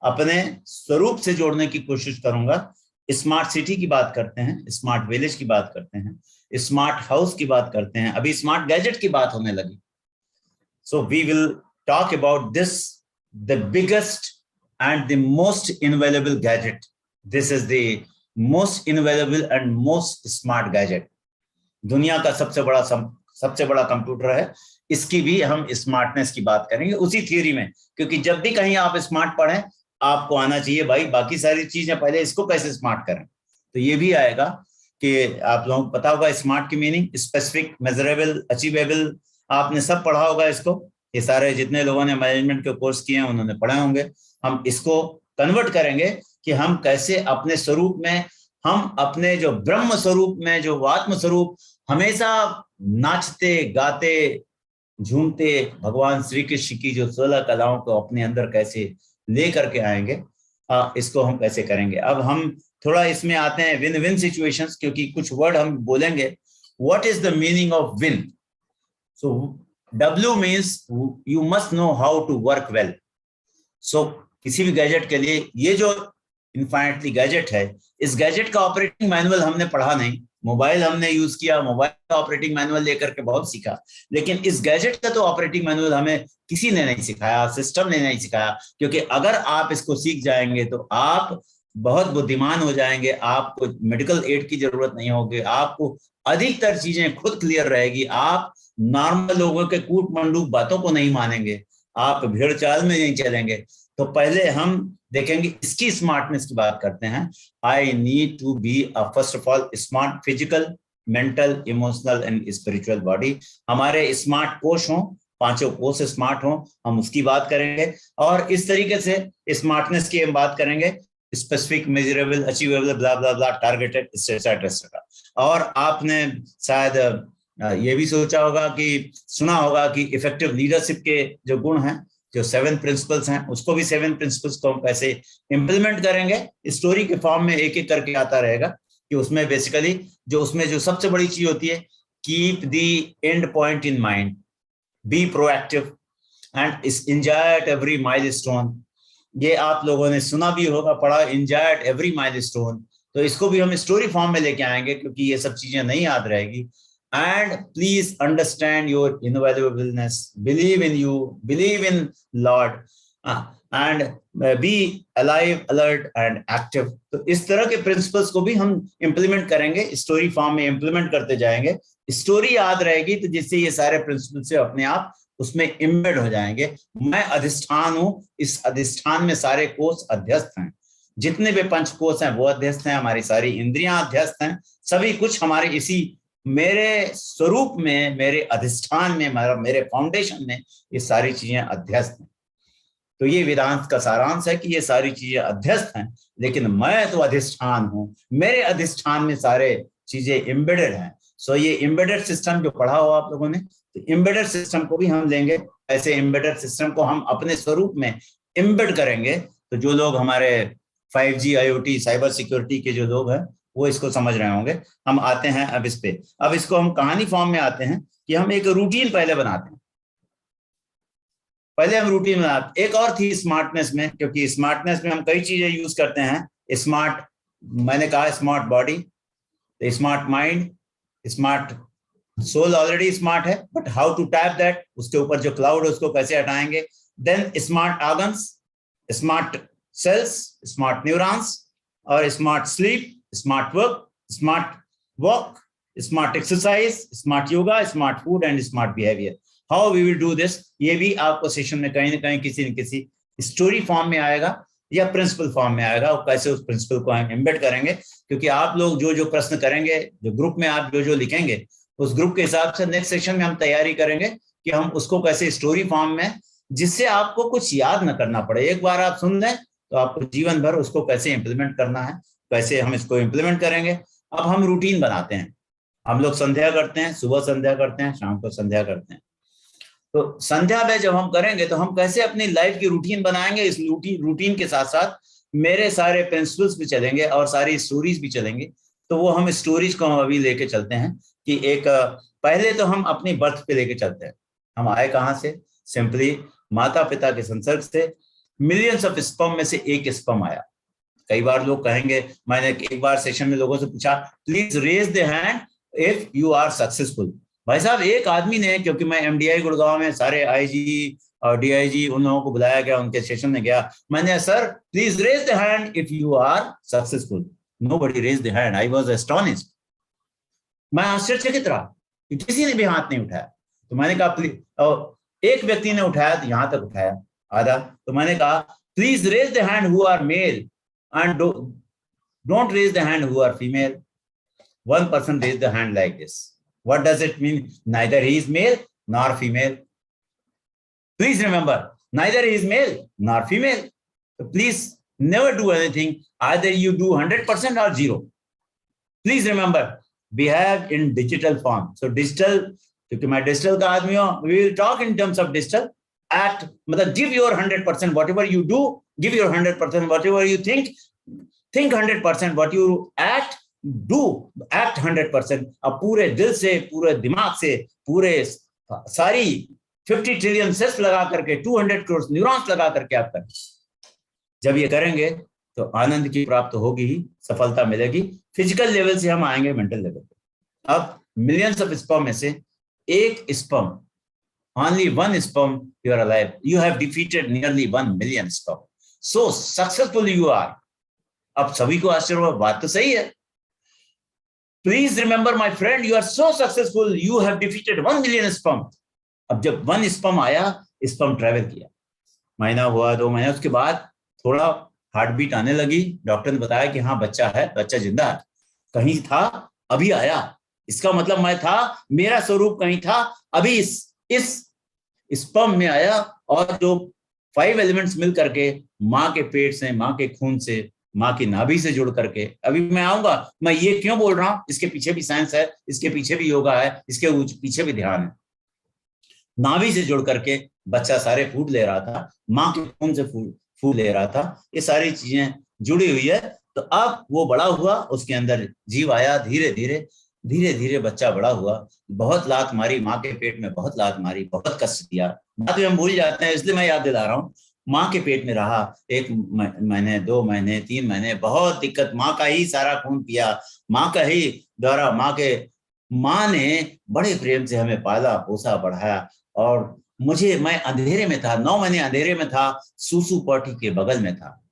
अपने स्वरूप से जोड़ने की कोशिश करूंगा। स्मार्ट सिटी की बात करते हैं, स्मार्ट विलेज की बात करते हैं, स्मार्ट हाउस की बात करते हैं, अभी स्मार्ट गैजेट की बात होने लगी। So we will talk about this, the biggest and the most invaluable gadget. This is the most invaluable and most smart gadget. दुनिया का सबसे बड़ा कंप्यूटर है। इसकी भी हम स्मार्टनेस की बात करेंगे उसी थियरी में, क्योंकि जब भी कहीं आप स्मार्ट पढ़ें आपको आना चाहिए भाई बाकी सारी चीजें पहले इसको कैसे स्मार्ट करें। तो ये भी आएगा कि आप लोगों को पता होगा स्मार्ट की मीनिंग, स्पेसिफिक, मेजरेबल, अचीवेबल, आपने सब पढ़ा होगा इसको। ये सारे जितने लोगों ने मैनेजमेंट के कोर्स किए हैं उन्होंने पढ़े होंगे। हम इसको कन्वर्ट करेंगे कि हम कैसे अपने स्वरूप में, हम अपने जो ब्रह्म स्वरूप में, जो आत्म स्वरूप, हमेशा नाचते गाते झूमते भगवान श्री कृष्ण की जो 16 कलाओं को अपने अंदर कैसे ले करके आएंगे, इसको हम कैसे करेंगे। अब हम थोड़ा इसमें आते हैं विन विन सिचुएशंस, क्योंकि कुछ वर्ड हम बोलेंगे। What is the meaning of win? So W means you must know how to work well. So किसी भी गैजेट के लिए, ये जो इनफाइनाइटली गैजेट है, इस गैजेट का ऑपरेटिंग मैनुअल हमने पढ़ा नहीं। मोबाइल हमने यूज किया, मोबाइल का ऑपरेटिंग मैनुअल लेकर के बहुत सीखा, लेकिन इस गैजेट का तो ऑपरेटिंग मैनुअल हमें किसी ने नहीं सिखाया, सिस्टम ने नहीं सिखाया। क्योंकि अगर आप इसको सीख जाएंगे तो आप बहुत बुद्धिमान हो जाएंगे, आपको मेडिकल एड की जरूरत नहीं होगी, आपको अधिकतर चीजें खुद क्लियर रहेगी, आप नॉर्मल लोगों के कूट मंडूक बातों को नहीं मानेंगे, आप भेड़ चाल में नहीं चलेंगे। तो पहले हम देखेंगे इसकी स्मार्टनेस की बात करते हैं। I need to be first of all smart physical, mental, emotional and spiritual body. हमारे स्मार्ट कोश हो, पांचों कोश स्मार्ट हो, हम उसकी बात करेंगे। और इस तरीके से स्मार्टनेस की हम बात करेंगे, स्पेसिफिक, मेजरेबल, अचीवेबल, ब्ला ब्ला ब्ला, टारगेटेड, एक्सेट्रा। और आपने शायद ये भी सोचा होगा कि, सुना होगा कि इफेक्टिव लीडरशिप के जो गुण हैं, जो 7 प्रिंसिपल्स हैं, उसको भी 7 प्रिंसिपल्स को हम कैसे इंप्लीमेंट करेंगे, स्टोरी के फॉर्म में एक एक करके आता रहेगा। कि उसमें बेसिकली जो सबसे बड़ी चीज होती है, keep the end point in mind, be proactive and enjoy at every milestone. ये आप लोगों ने सुना भी होगा, पढ़ा, एंजॉय एट एवरी माइलस्टोन। तो इसको भी हम स्टोरी फॉर्म में लेके आएंगे, क्योंकि ये सब चीजें नहीं याद रहेगी। And please understand your invaluableness, believe in you, believe in Lord, and be alive, alert and active। तो इस तरह के प्रिंसिपल्स को भी हम इंप्लीमेंट करेंगे, स्टोरी फॉर्म में इंप्लीमेंट करते जाएंगे। स्टोरी याद रहेगी तो जिससे ये सारे प्रिंसिपल से अपने आप उसमें इम्बेड हो जाएंगे। मैं अधिष्ठान हूं, इस अधिष्ठान में सारे कोष अध्यस्त हैं, जितने भी पंच कोष हैं वो अध्यस्त हैं, हमारी सारी इंद्रियां अध्यस्त हैं, सभी कुछ हमारे इसी मेरे स्वरूप में, मेरे अधिष्ठान में, मेरे फाउंडेशन में ये सारी चीजें अध्यस्त हैं। तो ये वेदांत का सारांश है कि ये सारी चीजें अध्यस्त हैं, लेकिन मैं तो अधिष्ठान हूं, मेरे अधिष्ठान में सारे चीजें एम्बेडेड हैं। सो ये एम्बेडेड सिस्टम जो पढ़ा हो आप लोगों ने, तो एम्बेडेड सिस्टम को भी हम लेंगे। ऐसे एम्बेडेड सिस्टम को हम अपने स्वरूप में एम्बेड करेंगे। तो जो लोग हमारे 5G, IoT, साइबर सिक्योरिटी के जो लोग हैं वो इसको समझ रहे होंगे। हम आते हैं अब इस पे, अब इसको हम कहानी फॉर्म में आते हैं कि हम एक रूटीन पहले बनाते हैं। पहले हम रूटीन बनाते, एक और थी स्मार्टनेस में, क्योंकि स्मार्टनेस में हम कई चीजें यूज करते हैं। स्मार्ट, मैंने कहा smart body, smart mind, smart soul already smart है, but how to tap that, उसके ऊपर जो क्लाउड है उसको कैसे हटाएंगे। Then smart organs, smart cells, smart neurons, और smart sleep, smart work, smart walk, smart exercise, smart yoga, smart food and smart behaviour. How we will do this, ये भी आपको सेशन में कहीं ना कहीं किसी न किसी स्टोरी फॉर्म में आएगा या प्रिंसिपल फॉर्म में आएगा, और कैसे उस प्रिंसिपल को हम एम्बेड करेंगे। क्योंकि आप लोग जो जो प्रश्न करेंगे, जो ग्रुप में आप जो जो लिखेंगे, उस ग्रुप के हिसाब से नेक्स्ट सेशन में हम तैयारी करेंगे कि हम उसको कैसे स्टोरी फॉर्म में, जिससे आपको कुछ याद न करना पड़े, एक बार आप सुन लें तो आपको जीवन भर उसको कैसे इंप्लीमेंट करना है, कैसे हम इसको इंप्लीमेंट करेंगे। अब हम रूटीन बनाते हैं, हम लोग संध्या करते हैं, सुबह संध्या करते हैं, शाम को संध्या करते हैं। तो संध्या में जब हम करेंगे तो हम कैसे अपनी लाइफ की रूटीन बनाएंगे। इस रूटीन के साथ साथ मेरे सारे प्रिंसिपल्स भी चलेंगे और सारी स्टोरीज भी चलेंगे। तो वो हम स्टोरीज को हम अभी लेके चलते हैं कि एक पहले तो हम अपनी बर्थ पे लेके चलते हैं। हम आए कहाँ से? सिंपली माता पिता के संसर्ग से। मिलियंस ऑफ स्पर्म में से एक स्पर्म आया। कई बार लोग कहेंगे, मैंने एक बार सेशन में लोगों से पूछा, please raise the hand if you are successful. भाई साहब, एक आदमी ने, क्योंकि मैं MDI गुड़गांव में सारे IG और DIG उन लोगों को बुलाया गया, उनके सेशन में गया, मैंने, sir please raise the hand if you are successful. Nobody raise the hand. I was astonished. मैं आश्चर्यचकित रहा कि किसी ने भी हाथ नहीं उठाया। तो मैंने कहा प्लीज, और एक व्यक्ति ने उठाया, तो यहां तक उठाया आधा। तो मैंने कहा please raise the hand who are male and don't raise the hand who are female. One person raised the hand like this. What does it mean? Neither he is male nor female. Please remember, neither he is male nor female. So please Never do anything. Either you do 100% or 0. Please remember, we have in digital form. So digital, क्योंकि मैं digital का आदमी हूँ, we will talk in terms of digital. Act, मतलब give your 100%. Whatever you do, give your 100%. Whatever you think 100%. What you act, do act 100%. अब पूरे दिल से, पूरे दिमाग से, पूरे सारी 50 ट्रिलियन सेल्स लगा करके 200 करोड़ न्यूरॉन्स लगा करके आप करें। जब ये करेंगे तो आनंद की प्राप्त होगी ही, सफलता मिलेगी। फिजिकल लेवल से हम आएंगे मेंटल लेवल पे। अब मिलियंस ऑफ स्पर्म में से एक sperm, only one sperm, you are alive. You have defeated nearly 1 million sperm. So successful you are. अब सभी को आश्चर्य हुआ, बात तो सही है। Please remember my friend, you are so successful. You have defeated 1 million sperm. अब जब 1 sperm आया, स्पर्म ट्रेवल किया, महीना हुआ, 2 महीने, उसके बाद थोड़ा हार्ट बीट आने लगी। डॉक्टर ने बताया कि हाँ बच्चा है, बच्चा जिंदा है। कहीं था, अभी आया। इसका मतलब मैं था, मेरा स्वरूप कहीं था, अभी इस स्पर्म में आया। और जो 5 एलिमेंट्स मिल करके माँ के पेट से, माँ के खून से, माँ की नाभि से जुड़ करके, अभी मैं आऊंगा, मैं ये क्यों बोल रहा हूं, इसके पीछे भी साइंस है, इसके पीछे भी योगा है, इसके पीछे भी ध्यान है। नाभि से जुड़ करके बच्चा सारे फूड ले रहा था, माँ के खून से फूड ले रहा था, ये सारी चीजें जुड़ी हुई है। तो अब वो बड़ा हुआ, उसके अंदर जीव आया, धीरे धीरे बच्चा बड़ा हुआ। बहुत लात मारी माँ के पेट में, बहुत लात मारी, बहुत कष्ट दिया। बात भी हम भूल जाते हैं, इसलिए मैं याद दिला रहा हूँ। माँ के पेट में रहा 1 महीने, 2 महीने, 3 महीने, बहुत दिक्कत। माँ का ही सारा खून पिया, माँ का ही द्वारा, माँ ने बड़े प्रेम से हमें पाला, पोसा, बढ़ाया। और मैं अंधेरे में था, 9 महीने अंधेरे में था, सूसू पॉटी के बगल में था।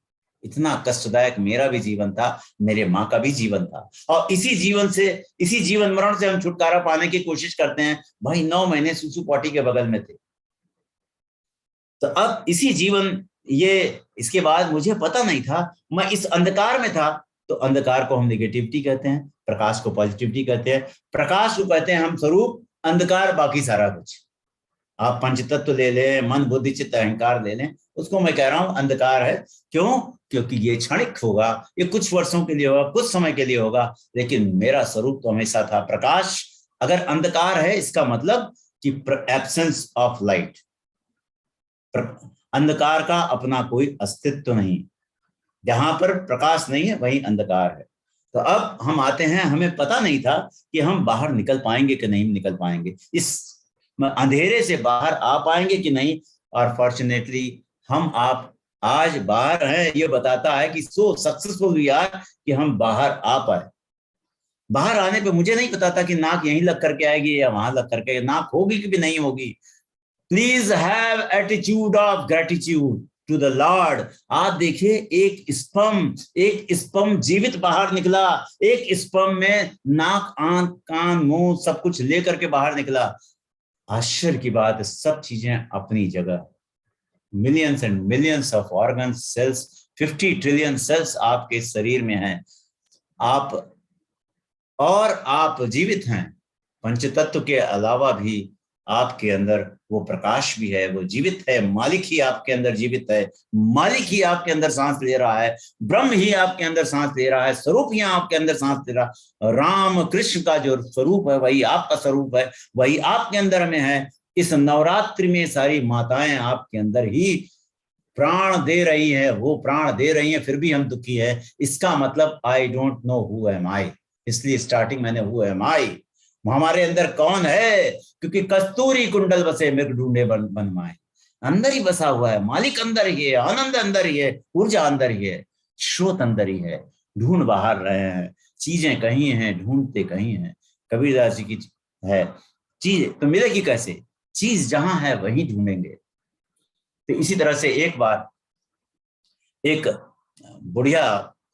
इतना कष्टदायक मेरा भी जीवन था, मेरे माँ का भी जीवन था। और इसी जीवन मरण से हम छुटकारा पाने की कोशिश करते हैं। भाई 9 महीने सूसू पॉटी के बगल में थे। तो अब इसी जीवन, इसके बाद मुझे पता नहीं था, मैं इस अंधकार में था। तो अंधकार को हम नेगेटिविटी कहते हैं, प्रकाश को पॉजिटिविटी कहते हैं। प्रकाश को कहते हैं हम स्वरूप, अंधकार बाकी सारा कुछ। आप पंचतत्व ले लें, मन बुद्धि चित्त अहंकार ले लें, उसको मैं कह रहा हूं अंधकार है। क्यों? क्योंकि ये क्षणिक होगा, ये कुछ वर्षों के लिए होगा, कुछ समय के लिए होगा, लेकिन मेरा स्वरूप तो हमेशा था प्रकाश। अगर अंधकार है, इसका मतलब कि एब्सेंस ऑफ लाइट, अंधकार का अपना कोई अस्तित्व नहीं। जहां पर प्रकाश नहीं है वहीं अंधकार है। तो अब हम आते हैं, हमें पता नहीं था कि हम बाहर निकल पाएंगे कि नहीं निकल पाएंगे, इस अंधेरे से बाहर आ पाएंगे कि नहीं। और फॉर्चुनेटली हम आप आज बाहर हैं, ये बताता है कि सो सक्सेसफुल वी आर कि हम बाहर आ पाए। बाहर आने पे मुझे नहीं पता था कि नाक यहीं लग करके आएगी या वहां लग करके, नाक होगी कि भी नहीं होगी। Please have attitude of gratitude to the lord. आप देखिए, एक स्पर्म जीवित बाहर निकला, एक स्पर्म में नाक, आंख, कान, मुंह सब कुछ लेकर के बाहर निकला। आश्चर्य की बात है, सब चीजें अपनी जगह। Millions and millions of organs, cells, 50 trillion cells आपके शरीर में हैं। आप जीवित हैं। पंचतत्व के अलावा भी आपके अंदर वो प्रकाश भी है, वो जीवित है। मालिक ही आपके अंदर जीवित है, मालिक ही आपके अंदर सांस ले रहा है, ब्रह्म ही आपके अंदर सांस ले रहा है, स्वरूप ही आपके अंदर सांस ले रहा है। राम कृष्ण का जो स्वरूप है वही आपका स्वरूप है, वही आपके अंदर में है। इस नवरात्रि में सारी माताएं आपके अंदर ही प्राण दे रही है, वो प्राण दे रही है, फिर भी हम दुखी है। इसका मतलब I don't know who am I, इसलिए स्टार्टिंग मैंने हु एम आई, हमारे अंदर कौन है। क्योंकि कस्तूरी कुंडल बसे मृग ढूंढे बनवाए, अंदर ही बसा हुआ है। मालिक अंदर ही है, आनंद अंदर ही है, ऊर्जा अंदर ही है, स्रोत अंदर ही है। ढूंढ बाहर रहे हैं, चीजें कहीं हैं, ढूंढते कहीं हैं। कबीरदास जी की है, चीज तो मिलेगी कैसे, चीज जहां है वहीं ढूंढेंगे। तो इसी तरह से एक बार एक बुढ़िया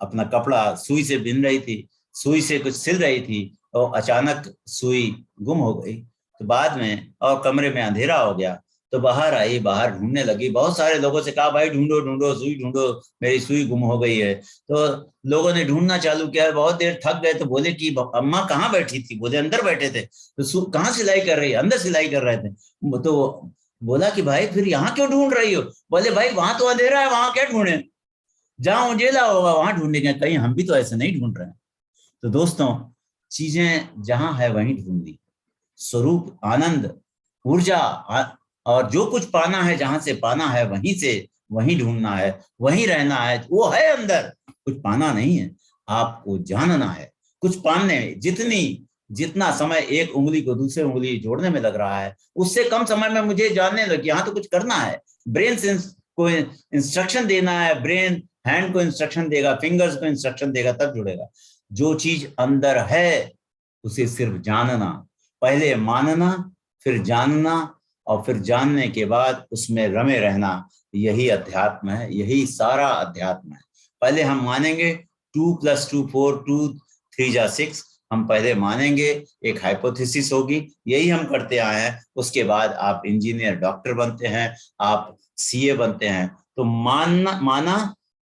अपना कपड़ा सुई से बिन रही थी, सुई से कुछ सिल रही थी, और अचानक सुई गुम हो गई। तो बाद में, और कमरे में अंधेरा हो गया, तो बाहर आई, बाहर ढूंढने लगी। बहुत सारे लोगों से कहा, भाई ढूंढो ढूंढो, सुई ढूंढो, मेरी सुई गुम हो गई है। तो लोगों ने ढूंढना चालू किया, बहुत देर थक गए। तो बोले कि अम्मा कहाँ बैठी थी? बोले अंदर बैठे थे। तो कहाँ सिलाई कर रही है? अंदर सिलाई कर रहे थे। तो बोला कि भाई फिर यहाँ क्यों ढूंढ रही हो? बोले भाई वहां तो अंधेरा है, वहां क्या ढूंढे? जहां उजेला होगा वहां ढूंढेंगे, कहीं हम भी तो ऐसे नहीं ढूंढ रहे हैं। तो दोस्तों, चीजें जहां है वहीं ढूंढनी, स्वरूप, आनंद, ऊर्जा, और जो कुछ पाना है जहां से पाना है वहीं से वहीं ढूंढना है, वहीं रहना है, वो है अंदर, कुछ पाना नहीं है, आपको जानना है। कुछ पाने जितना समय एक उंगली को दूसरे उंगली जोड़ने में लग रहा है, उससे कम समय में मुझे जानने लगे यहाँ तो कुछ करना है। ब्रेन को इंस्ट्रक्शन देना है, ब्रेन हैंड को इंस्ट्रक्शन देगा, फिंगर्स को इंस्ट्रक्शन देगा, तब जुड़ेगा। जो चीज अंदर है उसे सिर्फ जानना, पहले मानना, फिर जानना, और फिर जानने के बाद उसमें रमे रहना, यही अध्यात्म है, यही सारा अध्यात्म है। पहले हम मानेंगे 2 + 2 4, 2 3 जा 6, हम पहले मानेंगे, एक हाइपोथेसिस होगी, यही हम करते आए हैं। उसके बाद आप इंजीनियर, डॉक्टर बनते हैं, आप सीए बनते हैं। तो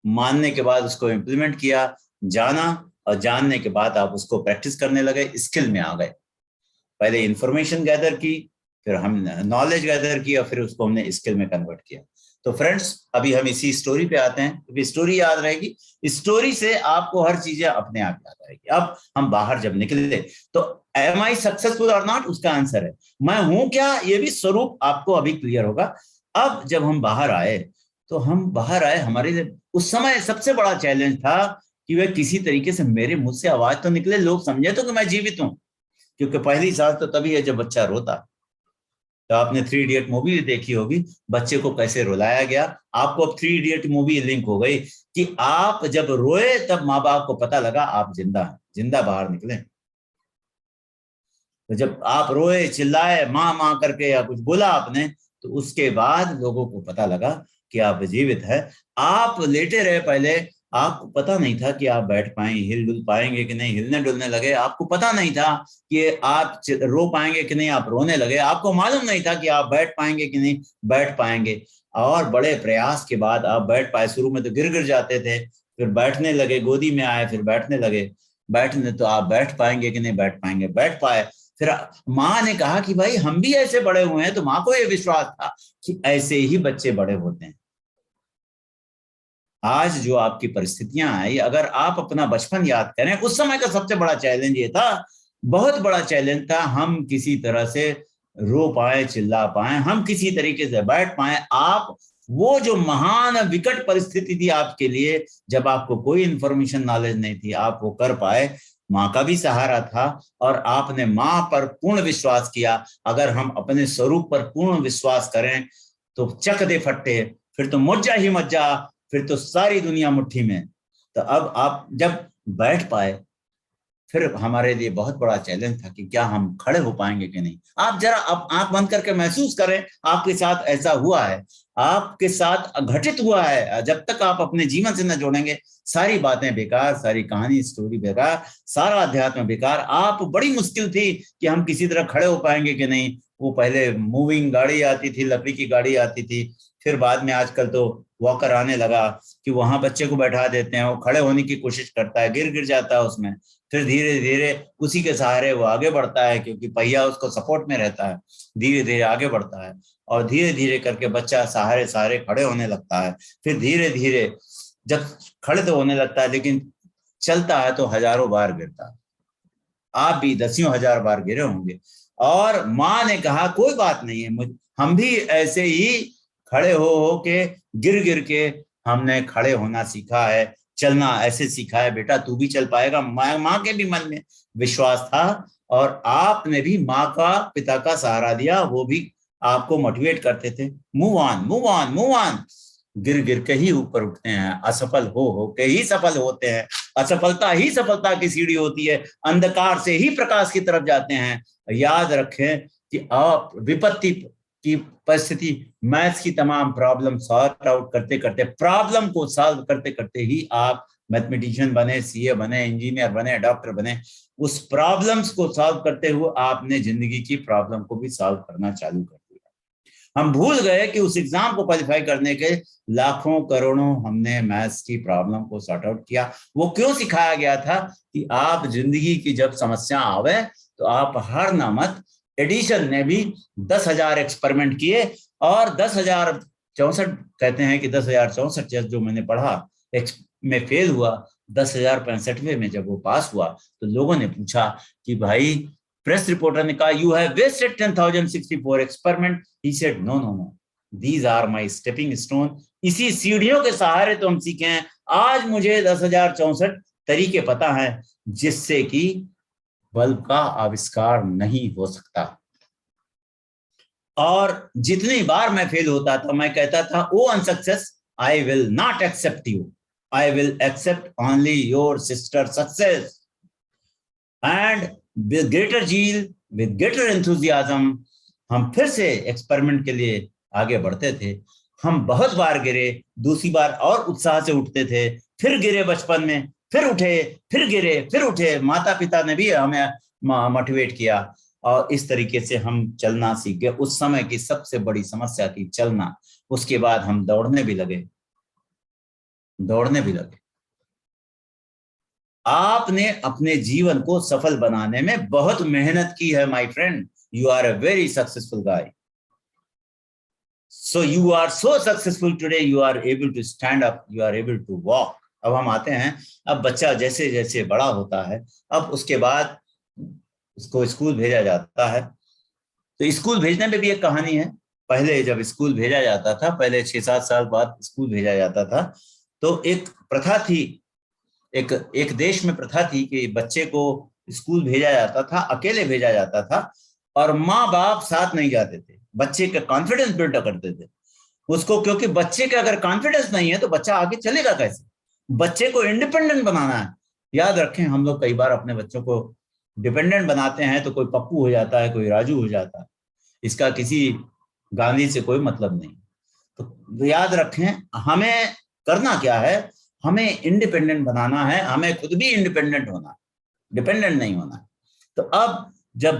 मानने के बाद उसको इम्प्लीमेंट किया, जाना, और जानने के बाद आप उसको प्रैक्टिस करने लगे, स्किल में आ गए। पहले इंफॉर्मेशन गैदर की, फिर हम नॉलेज गैदर की, और फिर उसको हमने स्किल में कन्वर्ट किया। तो फ्रेंड्स, अभी हम इसी स्टोरी पे आते हैं, क्योंकि स्टोरी याद रहेगी, स्टोरी से आपको हर चीजें अपने आप याद आएगी। अब हम बाहर जब निकले तो एम आई सक्सेसफुल और नॉट, उसका आंसर है मैं हूं क्या, ये भी स्वरूप आपको अभी क्लियर होगा। अब जब हम बाहर आए, तो हम बाहर आए, हमारे लिए उस समय सबसे बड़ा चैलेंज था कि वह किसी तरीके से मेरे मुंह से आवाज तो निकले, लोग समझे तो कि मैं जीवित हूं। क्योंकि पहली सांस तो तभी है जब बच्चा रोता। तो आपने 3 इडियट मूवी देखी होगी, बच्चे को कैसे रुलाया गया। आपको अब 3 इडियट मूवी लिंक हो गई कि आप जब रोए तब माँ बाप को पता लगा आप जिंदा हैं, जिंदा बाहर निकले। तो जब आप रोए, चिल्लाए, माँ माँ करके या कुछ बोला आपने, तो उसके बाद लोगों को पता लगा कि आप जीवित है। आप लेटे रहे, पहले आपको पता नहीं था कि आप बैठ पाएंगे, हिल डुल पाएंगे कि नहीं, हिलने डुलने लगे। आपको पता नहीं था कि आप रो पाएंगे कि नहीं, आप रोने लगे। आपको मालूम नहीं था कि आप बैठ पाएंगे कि नहीं, बैठ पाएंगे। और बड़े प्रयास के बाद आप बैठ पाए। शुरू में तो गिर गिर जाते थे, फिर बैठने लगे, गोदी में आए, फिर बैठने लगे। बैठने तो आप बैठ पाएंगे कि नहीं, बैठ पाएंगे, बैठ पाए। फिर माँ ने कहा कि भाई हम भी ऐसे बड़े हुए हैं। तो माँ को यह विश्वास था कि ऐसे ही बच्चे बड़े होते हैं। आज जो आपकी परिस्थितियां आई, अगर आप अपना बचपन याद करें, उस समय का सबसे बड़ा चैलेंज ये था, बहुत बड़ा चैलेंज था, हम किसी तरह से रो पाए, चिल्ला पाए, हम किसी तरीके से बैठ पाए। आप वो जो महान विकट परिस्थिति थी आपके लिए, जब आपको कोई इंफॉर्मेशन नॉलेज नहीं थी, आप वो कर पाए। माँ का भी सहारा था, और आपने माँ पर पूर्ण विश्वास किया। अगर हम अपने स्वरूप पर पूर्ण विश्वास करें तो चक दे फट्टे, फिर तो मज्जा ही मज्जा, फिर तो सारी दुनिया मुट्ठी में। तो अब आप जब बैठ पाए, फिर हमारे लिए बहुत बड़ा चैलेंज था कि क्या हम खड़े हो पाएंगे कि नहीं। आप जरा अब आंख बंद करके महसूस करें, आपके साथ ऐसा हुआ है, आपके साथ घटित हुआ है। जब तक आप अपने जीवन से न जोड़ेंगे, सारी बातें बेकार, सारी कहानी, स्टोरी बेकार, सारा अध्यात्म बेकार। आप बड़ी मुश्किल थी कि हम किसी तरह खड़े हो पाएंगे कि नहीं। वो पहले मूविंग गाड़ी आती थी, लकड़ी की गाड़ी आती थी, फिर बाद में आजकल तो वॉकर आने लगा कि वहां बच्चे को बैठा देते हैं, वो खड़े होने की कोशिश करता है, गिर गिर जाता है उसमें, फिर धीरे धीरे उसी के सहारे वो आगे बढ़ता है, क्योंकि पहिया उसको सपोर्ट में रहता है, धीरे धीरे आगे बढ़ता है। और धीरे धीरे करके बच्चा सहारे सहारे खड़े होने लगता है। फिर धीरे धीरे जब खड़े तो होने लगता है, लेकिन चलता है तो हजारों बार गिरता है। आप भी दसियों हजार बार गिरे होंगे। और माँ ने कहा कोई बात नहीं है, हम भी ऐसे ही खड़े हो के, गिर गिर के हमने खड़े होना सीखा है, चलना ऐसे सीखा है। बेटा तू भी चल पाएगा। माँ के भी मन में विश्वास था, और आपने भी माँ का, पिता का सहारा दिया। वो भी आपको मोटिवेट करते थे, move on, move on, move on. गिर गिर के ही ऊपर उठते हैं, असफल हो के ही सफल होते हैं। असफलता ही सफलता की सीढ़ी होती है, अंधकार से ही प्रकाश की तरफ जाते हैं। याद रखें कि आप विपत्ति की परिस्थिति, मैथ्स की तमाम प्रॉब्लम सॉर्ट आउट करते करते, प्रॉब्लम को सॉल्व करते करते ही आप मैथमेटिशियन बने, सीए बने, इंजीनियर बने, डॉक्टर बने। उस प्रॉब्लम्स को सॉल्व करते हुए आपने जिंदगी की प्रॉब्लम को भी सॉल्व करना चालू कर दिया। हम भूल गए कि उस एग्जाम को क्वालिफाई करने के लाखों करोड़ों हमने मैथ्स की प्रॉब्लम को सॉर्ट आउट किया। वो क्यों सिखाया गया था कि आप जिंदगी की जब समस्या आवे तो आप हार ना मत। एडिशन ने भी 10,000 एक्सपेरिमेंट किए, और 10,064 कहते हैं कि 10,064 जो मैंने पढ़ा में फेल हुआ, 10,065वें में जब वो पास हुआ तो लोगों ने पूछा कि भाई, प्रेस रिपोर्टर ने कहा, you have wasted 10,064 experiment. He said no no no, these are my stepping stone. इसी सीढ़ियों के सहारे तो हम सीखे हैं। आज मुझे 10,064 तरीके पता है जिससे कि बल्ब का आविष्कार नहीं हो सकता। और जितनी बार मैं फेल होता था मैं कहता था, oh unsuccess, I will not accept you, I will accept only your sister success. And with greater zeal, with greater enthusiasm हम फिर से एक्सपेरिमेंट के लिए आगे बढ़ते थे। हम बहुत बार गिरे, दूसरी बार और उत्साह से उठते थे, फिर गिरे बचपन में, फिर उठे, फिर गिरे, फिर उठे। माता पिता ने भी हमें मोटिवेट किया और इस तरीके से हम चलना सीख गए। उस समय की सबसे बड़ी समस्या थी चलना। उसके बाद हम दौड़ने भी लगे। आपने अपने जीवन को सफल बनाने में बहुत मेहनत की है my friend. You are a very successful guy. So you are so successful today, you are able to stand up, you are able to walk. अब हम आते हैं, अब बच्चा जैसे जैसे बड़ा होता है, अब उसके बाद उसको स्कूल भेजा जाता है। तो स्कूल भेजने में भी एक कहानी है। पहले जब स्कूल भेजा जाता था, पहले 6-7 साल बाद स्कूल भेजा जाता था, तो एक प्रथा थी, एक देश में प्रथा थी कि बच्चे को स्कूल भेजा जाता था, अकेले भेजा जाता था और माँ बाप साथ नहीं जाते थे। बच्चे का कॉन्फिडेंस बिल्ड करते थे उसको, क्योंकि बच्चे का अगर कॉन्फिडेंस नहीं है तो बच्चा आगे चलेगा कैसे। बच्चे को इंडिपेंडेंट बनाना है। याद रखें, हम लोग कई बार अपने बच्चों को डिपेंडेंट बनाते हैं तो कोई पप्पू हो जाता है, कोई राजू हो जाता है। इसका किसी गांधी से कोई मतलब नहीं। तो याद रखें, हमें करना क्या है, हमें इंडिपेंडेंट बनाना है, हमें खुद भी इंडिपेंडेंट होना, डिपेंडेंट नहीं होना। तो अब जब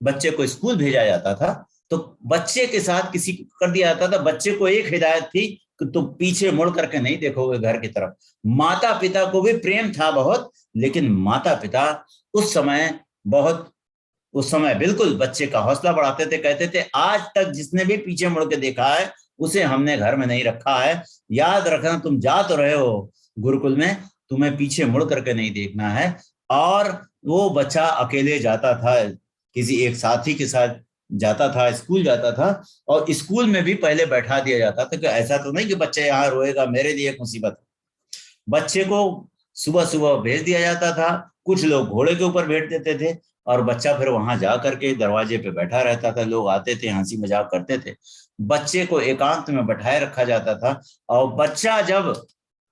बच्चे को स्कूल भेजा जाता था तो बच्चे के साथ किसी कर दिया जाता था। बच्चे को एक हिदायत थी कि तुम पीछे मुड़ करके नहीं देखोगे घर की तरफ। माता पिता को भी प्रेम था बहुत, लेकिन माता पिता उस समय बिल्कुल बच्चे का हौसला बढ़ाते थे। कहते थे, आज तक जिसने भी पीछे मुड़ के देखा है उसे हमने घर में नहीं रखा है। याद रखना, तुम जा तो रहे हो गुरुकुल में, तुम्हें पीछे मुड़ करके नहीं देखना है। और वो बच्चा अकेले जाता था, किसी एक साथी के साथ जाता था, स्कूल जाता था। और स्कूल में भी पहले बैठा दिया जाता था कि ऐसा तो नहीं कि बच्चा यहाँ रोएगा, मेरे लिए एक मुसीबत। बच्चे को सुबह सुबह भेज दिया जाता था। कुछ लोग घोड़े के ऊपर बैठ देते थे और बच्चा फिर वहां जा करके दरवाजे पे बैठा रहता था। लोग आते थे, हंसी मजाक करते थे। बच्चे को एकांत में बैठाए रखा जाता था। और बच्चा जब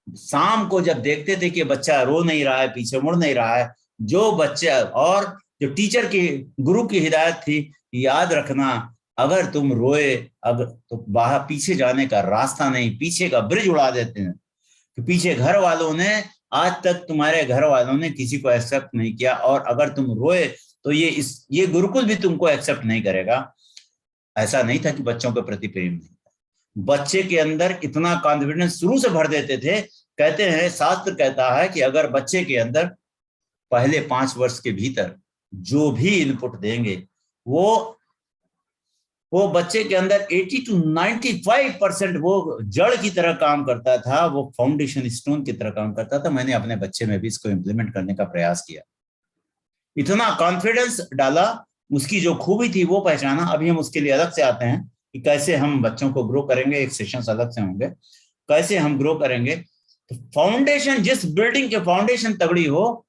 शाम को जब देखते थे कि बच्चा रो नहीं रहा है, पीछे मुड़ नहीं रहा है, जो बच्चा, और जो टीचर की, गुरु की हिदायत थी, याद रखना, अगर तुम रोए अब तो बाहर पीछे जाने का रास्ता नहीं, पीछे का ब्रिज उड़ा देते हैं। कि पीछे घर वालों ने, आज तक तुम्हारे घर वालों ने किसी को एक्सेप्ट नहीं किया, और अगर तुम रोए तो ये गुरुकुल भी तुमको एक्सेप्ट नहीं करेगा। ऐसा नहीं था कि बच्चों के प्रति प्रेम नहीं था, बच्चे के अंदर इतना कॉन्फिडेंस शुरू से भर देते थे। कहते हैं, शास्त्र कहता है कि अगर बच्चे के अंदर पहले 5 वर्ष के भीतर जो भी इनपुट देंगे, वो बच्चे के अंदर 80 to 95% वो जड़ की तरह काम करता था, वो फाउंडेशन स्टोन की तरह काम करता था। मैंने अपने बच्चे में भी इसको इम्प्लीमेंट करने का प्रयास किया। इतना कॉन्फिडेंस डाला, उसकी जो खूबी थी वो पहचाना। अभी हम उसके लिए अलग से आते हैं कि कैसे हम बच्चों को ग्रो करेंगे, एक सेशन अलग से होंगे, कैसे हम ग्रो करेंगे। तो फाउंडेशन, जिस बिल्डिंग के फाउंडेशन तगड़ी हो,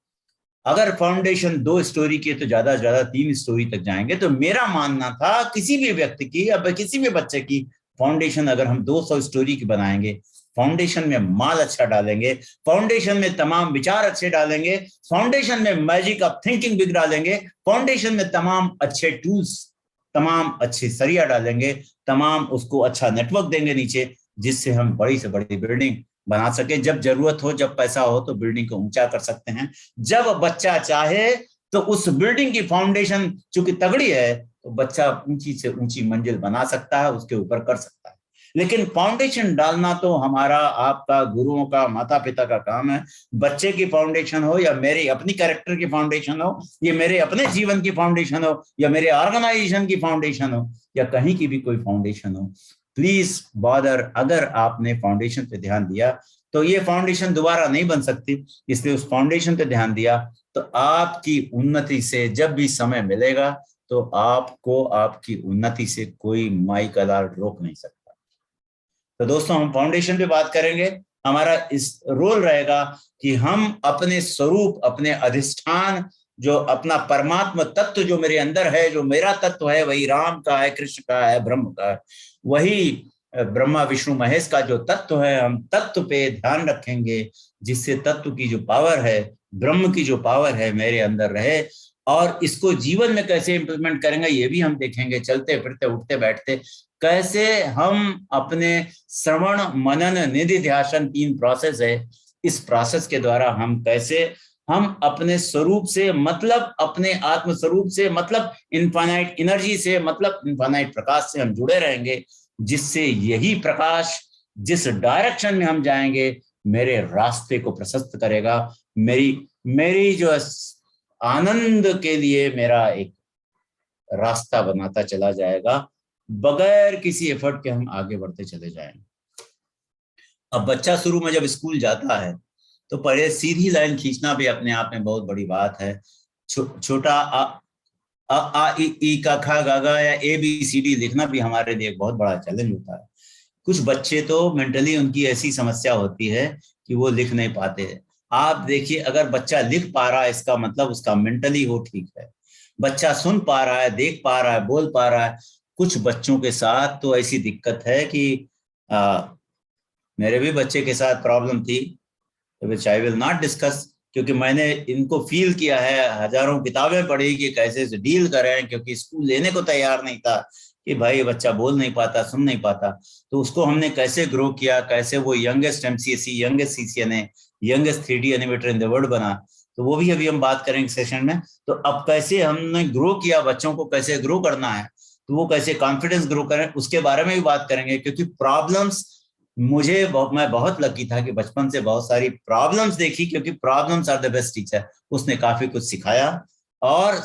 अगर फाउंडेशन 2 स्टोरी की तो ज्यादा से ज्यादा 3 स्टोरी तक जाएंगे। तो मेरा मानना था, किसी भी व्यक्ति की या किसी भी बच्चे की फाउंडेशन अगर हम 200 स्टोरी की बनाएंगे, फाउंडेशन में माल अच्छा डालेंगे, फाउंडेशन में तमाम विचार अच्छे डालेंगे, फाउंडेशन में मैजिक ऑफ थिंकिंग बिग डालेंगे, फाउंडेशन में तमाम अच्छे टूल्स, तमाम अच्छे सरिया डालेंगे, तमाम उसको अच्छा नेटवर्क देंगे नीचे, जिससे हम बड़ी से बड़ी बिल्डिंग बना सके। जब जरूरत हो, जब पैसा हो तो बिल्डिंग को ऊंचा कर सकते हैं। जब बच्चा चाहे तो उस बिल्डिंग की फाउंडेशन चूंकि तगड़ी है तो बच्चा ऊंची से ऊंची मंजिल बना सकता है, उसके ऊपर कर सकता है। लेकिन फाउंडेशन डालना तो हमारा, आपका, गुरुओं का, माता पिता का काम है। बच्चे की फाउंडेशन हो या मेरी अपनी कैरेक्टर की फाउंडेशन हो, ये मेरे अपने जीवन की फाउंडेशन हो, या मेरे ऑर्गेनाइजेशन की फाउंडेशन हो, या कहीं की भी कोई फाउंडेशन हो, प्लीज बॉदर, अगर आपने फाउंडेशन पे ध्यान दिया तो ये फाउंडेशन दोबारा नहीं बन सकती, इसलिए उस फाउंडेशन पे ध्यान दिया। तो आपकी उन्नति से जब भी समय मिलेगा तो आपको आपकी उन्नति से कोई माई कदार रोक नहीं सकता। तो दोस्तों, हम फाउंडेशन पे बात करेंगे। हमारा इस रोल रहेगा कि हम अपने स्वरूप, अपने अधिष्ठान, जो अपना परमात्मा तत्व जो मेरे अंदर है, जो मेरा तत्व है, वही राम का है, कृष्ण का है, ब्रह्म का है, वही ब्रह्मा विष्णु महेश का जो तत्व है, हम तत्व पे ध्यान रखेंगे, जिससे तत्व की जो पावर है, ब्रह्म की जो पावर है मेरे अंदर रहे। और इसको जीवन में कैसे इंप्लीमेंट करेंगे ये भी हम देखेंगे। चलते फिरते उठते बैठते कैसे हम अपने श्रवण मनन निधि ध्यान 3 प्रोसेस है, इस प्रोसेस के द्वारा हम कैसे हम अपने स्वरूप से, मतलब अपने आत्म स्वरूप से, मतलब इनफाइनाइट एनर्जी से, मतलब इनफाइनाइट प्रकाश से हम जुड़े रहेंगे, जिससे यही प्रकाश जिस डायरेक्शन में हम जाएंगे मेरे रास्ते को प्रशस्त करेगा, मेरी जो आनंद के लिए मेरा एक रास्ता बनाता चला जाएगा, बगैर किसी एफर्ट के हम आगे बढ़ते चले जाएंगे। अब बच्चा शुरू में जब स्कूल जाता है तो पहले सीधी लाइन खींचना भी अपने आप में बहुत बड़ी बात है। छोटा आ ई का खा गा गा या ABCD लिखना भी हमारे लिए एक बहुत बड़ा चैलेंज होता है। कुछ बच्चे तो मेंटली उनकी ऐसी समस्या होती है कि वो लिख नहीं पाते। आप देखिए, अगर बच्चा लिख पा रहा है इसका मतलब उसका मेंटली वो ठीक है। बच्चा सुन पा रहा है, देख पा रहा है, बोल पा रहा है। कुछ बच्चों के साथ तो ऐसी दिक्कत है कि मेरे भी बच्चे के साथ प्रॉब्लम थी, विच आई विल नॉट डिस्कस, क्योंकि मैंने इनको फील किया है, हजारों किताबें पढ़ी कि कैसे से डील करें, क्योंकि स्कूल लेने को तैयार नहीं था कि भाई बच्चा बोल नहीं पाता, सुन नहीं पाता। तो उसको हमने कैसे ग्रो किया, कैसे वो youngest MCSE, youngest CCNA, youngest 3D animator in the world बना, तो वो भी अभी हम बात करेंगे सेशन में। तो अब कैसे हमने ग्रो किया, बच्चों को कैसे ग्रो करना है, तो वो कैसे कॉन्फिडेंस ग्रो करें, उसके बारे में भी बात करेंगे। क्योंकि प्रॉब्लम्स, मैं बहुत लकी था कि बचपन से बहुत सारी प्रॉब्लम्स देखी, क्योंकि problems are the best teacher. उसने काफी कुछ सिखाया और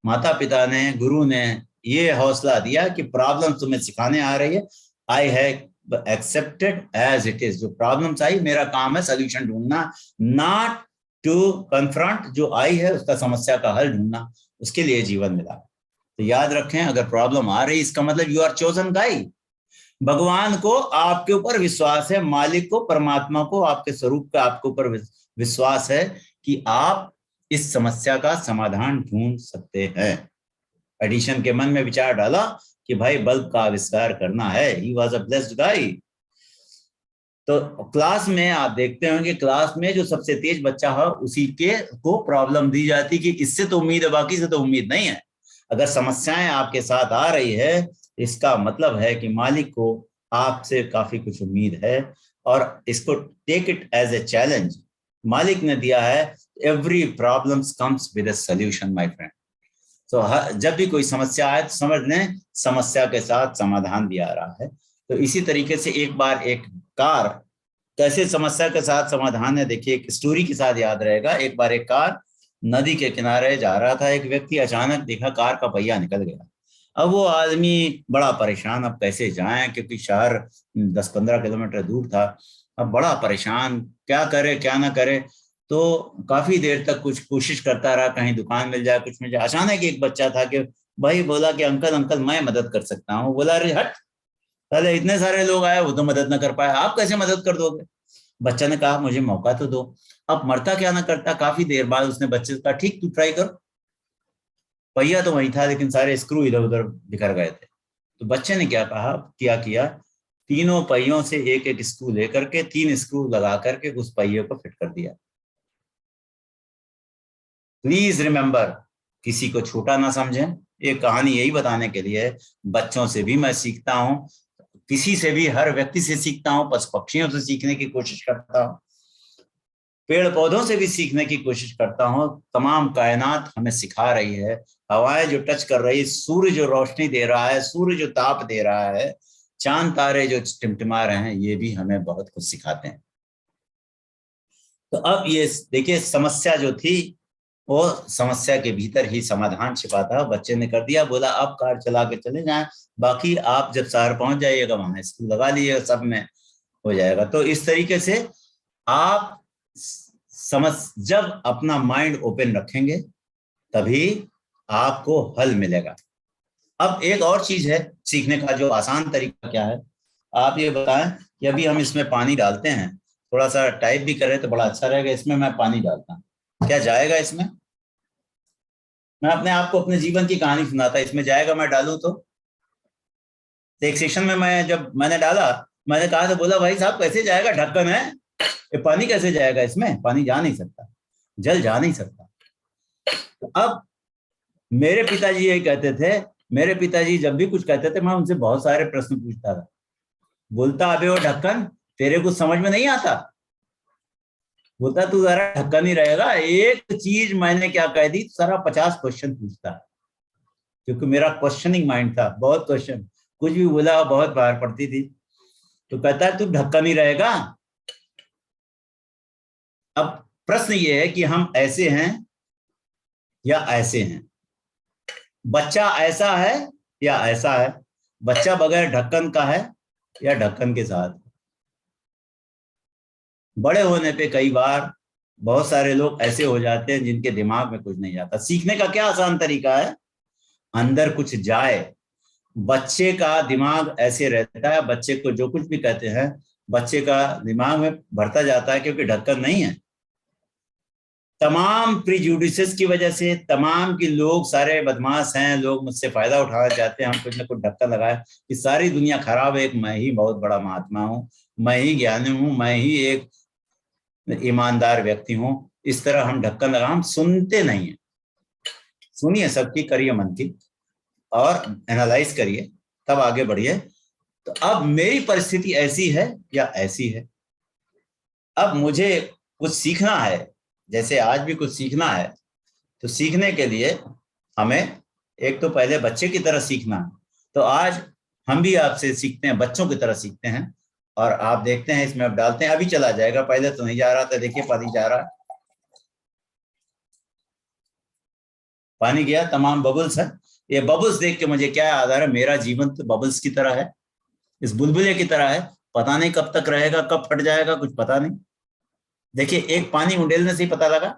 माता पिता ने, गुरु ने ये हौसला दिया कि प्रॉब्लम तुम्हें सिखाने आ रही है, I have accepted as it is. जो प्रॉब्लम्स आई, मेरा काम है सोल्यूशन ढूंढना, नॉट टू कन्फ्रंट। जो आई है उसका समस्या का हल ढूंढना, उसके लिए जीवन मिला। तो याद रखें, अगर प्रॉब्लम आ रही इसका मतलब यू आर चोजन गाई। भगवान को आपके ऊपर विश्वास है, मालिक को, परमात्मा को, आपके स्वरूप का आपके ऊपर विश्वास है कि आप इस समस्या का समाधान ढूंढ सकते हैं। एडिशन के मन में विचार डाला कि भाई बल्ब का आविष्कार करना है। ही वॉज अ ब्लेस्ड गाय। तो क्लास में आप देखते होंगे, क्लास में जो सबसे तेज बच्चा है उसी के को प्रॉब्लम दी जाती कि इससे तो उम्मीद है, बाकी से तो उम्मीद नहीं है। अगर समस्याएं आपके साथ आ रही है, इसका मतलब है कि मालिक को आपसे काफी कुछ उम्मीद है, और इसको take it as a challenge. मालिक ने दिया है, every problem comes with a solution my friend. तो जब भी कोई समस्या आए तो समझ लें समस्या के साथ समाधान भी आ रहा है। तो इसी तरीके से एक बार एक कार कैसे समस्या के साथ समाधान है, देखिए एक स्टोरी के साथ याद रहेगा। एक बार एक कार नदी के किनारे जा रहा था, एक व्यक्ति अचानक देखा कार का पहिया निकल गया। अब वो आदमी बड़ा परेशान, अब कैसे जाएं, क्योंकि शहर 10-15 किलोमीटर दूर था। अब बड़ा परेशान, क्या करे क्या ना करे। तो काफी देर तक कुछ कोशिश करता रहा, कहीं दुकान मिल जाए, कुछ मिल जाए। अचानक एक बच्चा था कि भाई बोला कि अंकल अंकल मैं मदद कर सकता हूँ। बोला अरे हट, पहले इतने सारे लोग आए, वो तो मदद ना कर पाए, आप कैसे मदद कर दोगे। बच्चा ने कहा मुझे मौका तो दो। अब मरता क्या ना करता। काफी देर बाद उसने बच्चे से कहा ठीक तू ट्राई कर। पहिया तो वही था, लेकिन सारे स्क्रू इधर उधर बिखर गए थे। तो बच्चे ने क्या कहा, किया तीनों पहियों से एक एक स्क्रू लेकर के 3 स्क्रू लगा करके उस पहिए को फिट कर दिया। प्लीज रिमेंबर, किसी को छोटा ना समझें। ये कहानी यही बताने के लिए है, बच्चों से भी मैं सीखता हूं, किसी से भी, हर व्यक्ति से सीखता हूं, पशु पक्षियों से सीखने की कोशिश करता हूं, पेड़ पौधों से भी सीखने की कोशिश करता हूं। तमाम कायनात हमें सिखा रही है, हवाएं जो टच कर रही, सूर्य जो रोशनी दे रहा है, सूर्य जो ताप दे रहा है, चांद तारे जो टिमटिमा रहे हैं, ये भी हमें बहुत कुछ सिखाते हैं। तो अब ये देखिए, समस्या जो थी वो समस्या के भीतर ही समाधान छिपा था। बच्चे ने कर दिया, बोला आप कार चला के चले जाएं, बाकी आप जब शहर पहुंच जाइएगा वहां स्कूल लगा लीजिएगा, सब में हो जाएगा। तो इस तरीके से आप समझ, जब अपना माइंड ओपन रखेंगे तभी आपको हल मिलेगा। अब एक और चीज है सीखने का, जो आसान तरीका क्या है, आप ये बताएं कि अभी हम इसमें पानी डालते हैं, थोड़ा सा टाइप भी करें तो बड़ा अच्छा रहेगा। इसमें मैं पानी डालता हूं, क्या जाएगा इसमें? मैं अपने आप को अपने जीवन की कहानी सुनाता, इसमें जाएगा मैं डालूं तो? एक सेशन में मैं जब मैंने डाला, मैंने कहा तो बोला भाई साहब कैसे जाएगा, ढक्कन है, ये पानी कैसे जाएगा इसमें? पानी जा नहीं सकता, जल जा नहीं सकता। तो अब मेरे पिताजी यही कहते थे, मेरे पिताजी जब भी कुछ कहते थे मैं उनसे बहुत सारे प्रश्न पूछता था। बोलता अबे वो ढक्कन, तेरे कुछ समझ में नहीं आता? बोलता तू जरा ढक्कन ही रहेगा, एक चीज मैंने क्या कह दी सारा 50 क्वेश्चन पूछता, क्योंकि मेरा क्वेश्चनिंग माइंड था, बहुत क्वेश्चन, कुछ भी बोला बहुत बाहर पड़ती थी। तो कहता है तू ढक्कन ही रहेगा। अब प्रश्न ये है कि हम ऐसे हैं या ऐसे हैं? बच्चा ऐसा है या ऐसा है? बच्चा बगैर ढक्कन का है या ढक्कन के साथ? बड़े होने पे कई बार बहुत सारे लोग ऐसे हो जाते हैं जिनके दिमाग में कुछ नहीं जाता। सीखने का क्या आसान तरीका है? अंदर कुछ जाए। बच्चे का दिमाग ऐसे रहता है, बच्चे को जो कुछ भी कहते हैं बच्चे का दिमाग में भरता जाता है, क्योंकि ढक्कन नहीं है। तमाम प्रीजुडिसेस की वजह से, तमाम की लोग सारे बदमाश हैं, लोग मुझसे फायदा उठाना चाहते हैं, हम कुछ ना कुछ ढक्कन लगाए कि सारी दुनिया खराब है, एक मैं ही बहुत बड़ा महात्मा हूं, मैं ही ज्ञानी हूं, मैं ही एक ईमानदार व्यक्ति हूं। इस तरह हम ढक्कन लगा, हम सुनते नहीं है। सुनिए, सबकी करिए मन की और एनालाइज करिए, तब आगे बढ़िए। तो अब मेरी परिस्थिति ऐसी है या ऐसी है? अब मुझे कुछ सीखना है, जैसे आज भी कुछ सीखना है, तो सीखने के लिए हमें एक तो पहले बच्चे की तरह सीखना है। तो आज हम भी आपसे सीखते हैं, बच्चों की तरह सीखते हैं। और आप देखते हैं इसमें अब डालते हैं, अभी चला जाएगा, पहले तो नहीं जा रहा था, देखिए पानी जा रहा है, पानी गया, तमाम बबल्स है। ये बबल्स देख के मुझे क्या याद आ रहा है, मेरा जीवन तो बबल्स की तरह है, इस बुलबुले की तरह है, पता नहीं कब तक रहेगा, कब फट जाएगा, कुछ पता नहीं। देखिए एक पानी उंडेलने से ही पता लगा।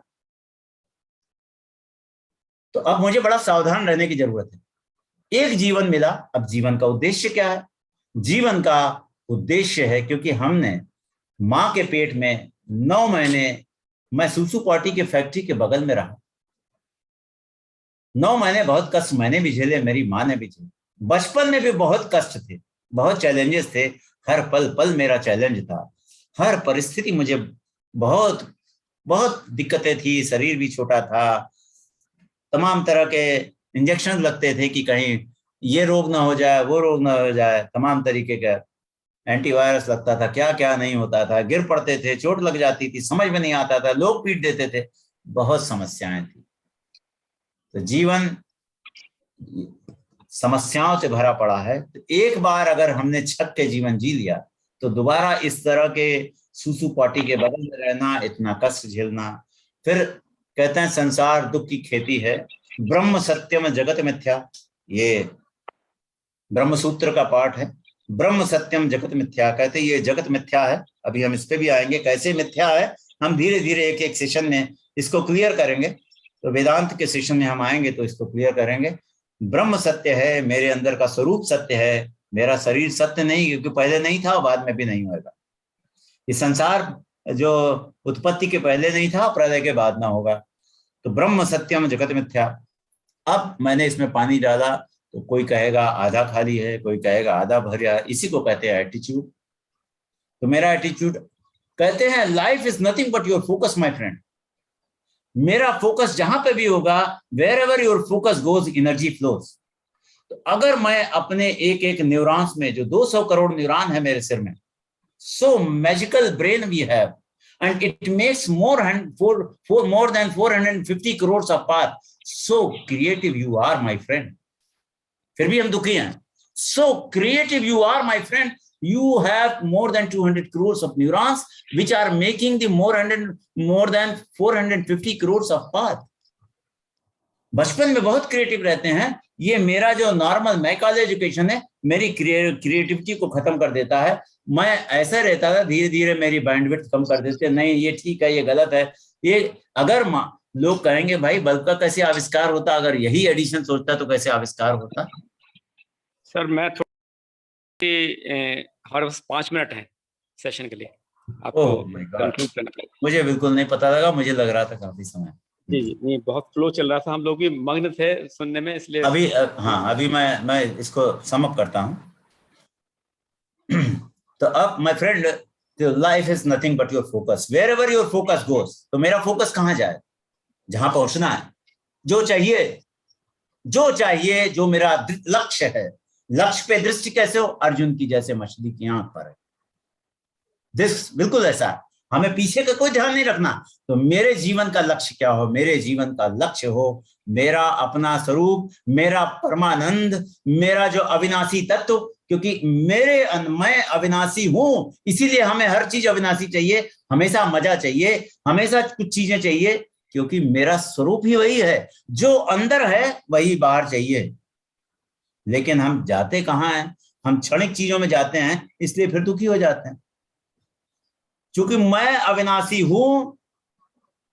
तो अब मुझे बड़ा सावधान रहने की जरूरत है। एक जीवन मिला, अब जीवन का उद्देश्य क्या है? जीवन का उद्देश्य है, क्योंकि हमने मां के पेट में 9 महीने, मैं सूसू पार्टी के फैक्ट्री के बगल में रहा, 9 महीने बहुत कष्ट मैंने भी झेले, मेरी माँ ने भी झेले। बचपन में भी बहुत कष्ट थे, बहुत चैलेंजेस थे, हर पल पल मेरा चैलेंज था, हर परिस्थिति मुझे बहुत बहुत दिक्कतें थी, शरीर भी छोटा था, तमाम तरह के इंजेक्शन लगते थे कि कहीं ये रोग ना हो जाए, वो रोग ना हो जाए, तमाम तरीके का एंटीवायरस लगता था, क्या क्या नहीं होता था, गिर पड़ते थे, चोट लग जाती थी, समझ में नहीं आता था, लोग पीट देते थे, बहुत समस्याएं थी। तो जीवन समस्याओं से भरा पड़ा है। तो एक बार अगर हमने छक के जीवन जी लिया, तो दोबारा इस तरह के सूसू पार्टी के बगल में रहना, इतना कष्ट झेलना। फिर कहते हैं संसार दुख की खेती है, ब्रह्म सत्यम जगत मिथ्या, ये ब्रह्म सूत्र का पाठ है, ब्रह्म सत्यम जगत मिथ्या, कहते ये जगत मिथ्या है। अभी हम इस पे भी आएंगे, कैसे मिथ्या है, हम धीरे धीरे एक एक सेशन में इसको क्लियर करेंगे। तो वेदांत के सेशन में हम आएंगे तो इसको क्लियर करेंगे। ब्रह्म सत्य है, मेरे अंदर का स्वरूप सत्य है, मेरा शरीर सत्य नहीं, क्योंकि पहले नहीं था, बाद में भी नहीं होगा। ये संसार जो उत्पत्ति के पहले नहीं था, प्रलय के बाद ना होगा। तो ब्रह्म सत्यम जगत मिथ्या। अब मैंने इसमें पानी डाला, तो कोई कहेगा आधा खाली है, कोई कहेगा आधा भरा है, इसी को कहते हैं एटीट्यूड। तो मेरा एटीट्यूड, कहते हैं life is nothing but your focus my friend. मेरा फोकस जहां पे भी होगा, wherever your focus goes energy flows. तो अगर मैं अपने एक एक न्यूरॉन्स में, जो 200 करोड़ न्यूरॉन है मेरे सिर में, so magical brain we have, and it makes more than 450 crores of path. So creative you are, my friend. फिर भी हम दुखी हैं। So creative you are, my friend. You have more than 200 crores of neurons, which are making the more than 450 crores of path. बचपन में बहुत creative रहते हैं, ये मेरा जो नॉर्मल मैकाले एजुकेशन है मेरी क्रिएटिविटी को खत्म कर देता है। मैं ऐसा रहता था, धीरे धीरे मेरी बैंडविड्थ कम कर देते, नहीं ये ठीक है, ये गलत है। ये अगर लोग कहेंगे भाई बल्ब का कैसे आविष्कार होता, अगर यही एडिशन सोचता तो कैसे आविष्कार होता। सर मैं हमारे पास 5 मिनट है सेशन के लिए, आपको कंक्लूड करना पड़ेगा। मुझे बिल्कुल नहीं पता लगा, मुझे लग रहा था काफी समय। जी जी, नहीं बहुत फ्लो चल रहा था, हम लोग भी मग्न थे सुनने में, इसलिए अभी हाँ, अभी मैं इसको सम अप करता हूँ। तो अब my friend, life is nothing but your focus, wherever your focus goes. तो मेरा फोकस कहाँ जाए, जहां पहुंचना है, जो चाहिए जो मेरा लक्ष्य है। लक्ष्य पे दृष्टि कैसे हो, अर्जुन की जैसे मछली की आंख पर है। बिल्कुल ऐसा, हमें पीछे का कोई ध्यान नहीं रखना। तो मेरे जीवन का लक्ष्य क्या हो, मेरे जीवन का लक्ष्य हो मेरा अपना स्वरूप, मेरा परमानंद, मेरा जो अविनाशी तत्व। क्योंकि मैं अविनाशी हूं, इसीलिए हमें हर चीज अविनाशी चाहिए, हमेशा मजा चाहिए, हमेशा कुछ चीजें चाहिए, क्योंकि मेरा स्वरूप ही वही है। जो अंदर है वही बाहर चाहिए। लेकिन हम जाते कहाँ हैं, हम क्षणिक चीजों में जाते हैं, इसलिए फिर दुखी हो जाते हैं। क्योंकि मैं अविनाशी हूं,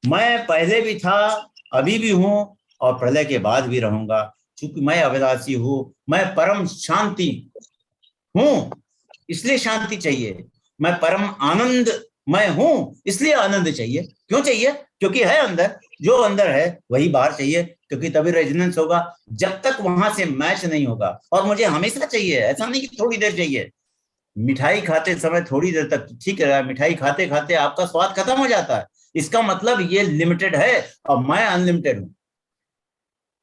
मैं पहले भी था, अभी भी हूं और प्रलय के बाद भी रहूंगा। क्योंकि मैं अविनाशी हूं, मैं परम शांति हूं, इसलिए शांति चाहिए। मैं परम आनंद मैं हूं, इसलिए आनंद चाहिए। क्यों चाहिए, क्योंकि है अंदर, जो अंदर है वही बाहर चाहिए, क्योंकि तभी रेजोनेंस होगा। जब तक वहां से मैच नहीं होगा, और मुझे हमेशा चाहिए, ऐसा नहीं कि थोड़ी देर चाहिए। मिठाई खाते समय थोड़ी देर तक ठीक है, मिठाई खाते खाते आपका स्वाद खत्म हो जाता है, इसका मतलब ये लिमिटेड है और मैं अनलिमिटेड हूं।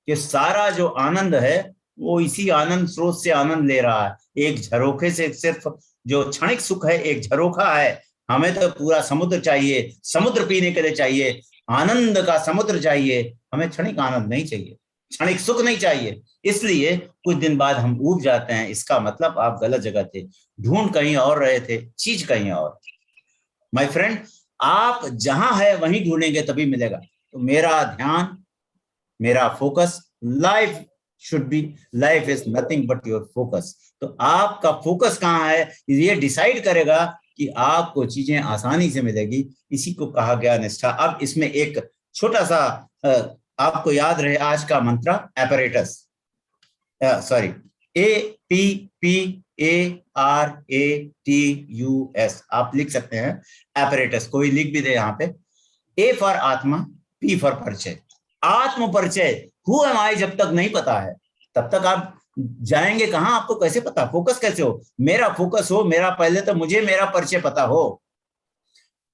कि सारा जो आनंद है वो इसी आनंद स्रोत से आनंद ले रहा है। एक झरोखे से सिर्फ जो क्षणिक सुख है एक झरोखा है, हमें तो पूरा समुद्र चाहिए, समुद्र पीने के लिए चाहिए, आनंद का समुद्र चाहिए। हमें क्षणिक आनंद नहीं चाहिए, क्षणिक सुख नहीं चाहिए। इसलिए कुछ दिन बाद हम ऊब जाते हैं, इसका मतलब आप गलत जगह थे, ढूंढ कहीं और रहे थे, चीज कहीं और। माय फ्रेंड, आप जहां है वहीं ढूंढेंगे तभी मिलेगा। तो मेरा ध्यान, मेरा focus, life is nothing but your focus. तो आपका फोकस कहाँ है ये डिसाइड करेगा कि आपको चीजें आसानी से मिलेगी। इसी को कहा गया निष्ठा। अब इसमें एक छोटा सा आपको याद रहे आज का मंत्र, एपरेटस, सॉरी, APPARATUS आप लिख सकते हैं, एपरेटस, कोई लिख भी दे यहाँ पे। A फॉर आत्मा, P फॉर परिचय। आत्म परिचय, हु एम आई जब तक नहीं पता है तब तक आप जाएंगे कहां, आपको कैसे पता, फोकस कैसे हो। मेरा फोकस हो, मेरा पहले तो मुझे मेरा परिचय पता हो,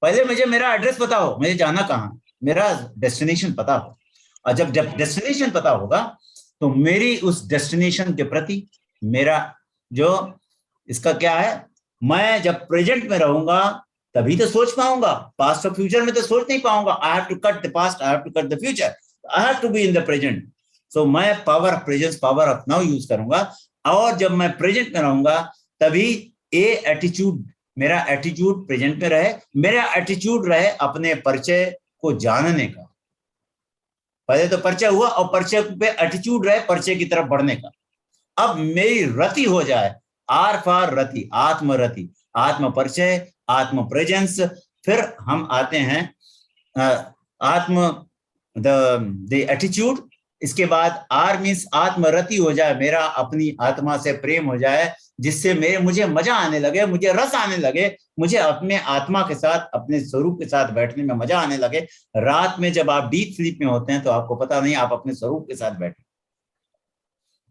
पहले मुझे मेरा एड्रेस पता हो, मुझे जाना कहां, मेरा डेस्टिनेशन पता हो। और जब डेस्टिनेशन पता होगा तो मेरी उस डेस्टिनेशन के प्रति मेरा जो इसका क्या है, मैं जब प्रेजेंट में रहूंगा तभी तो सोच पाऊंगा, पास्ट और फ्यूचर में तो सोच नहीं पाऊंगा। I have to cut the past, I have to cut the future, I have to be in the present. So मैं power of presence, power of now use करूंगा। और जब मैं प्रेजेंट में रहूंगा तभी एटीट्यूड, मेरा एटीट्यूड प्रेजेंट में रहे, मेरा एटीट्यूड रहे अपने परिचय को जानने का। पहले तो परिचय हुआ और परिचय पे एटीट्यूड रहे परिचय की तरफ बढ़ने का। अब मेरी रति हो जाए, आर फॉर रति, आत्मरति, आत्म परिचय, आत्म प्रेजेंस। फिर हम आते हैं आत्म द एटीट्यूड। इसके बाद आर मीन्स आत्मरति हो जाए, मेरा अपनी आत्मा से प्रेम हो जाए, जिससे मुझे मजा आने लगे, मुझे रस आने लगे, मुझे अपने आत्मा के साथ, अपने स्वरूप के साथ बैठने में मजा आने लगे। रात में जब आप डीप स्लीप में होते हैं तो आपको पता नहीं आप अपने स्वरूप के साथ बैठे।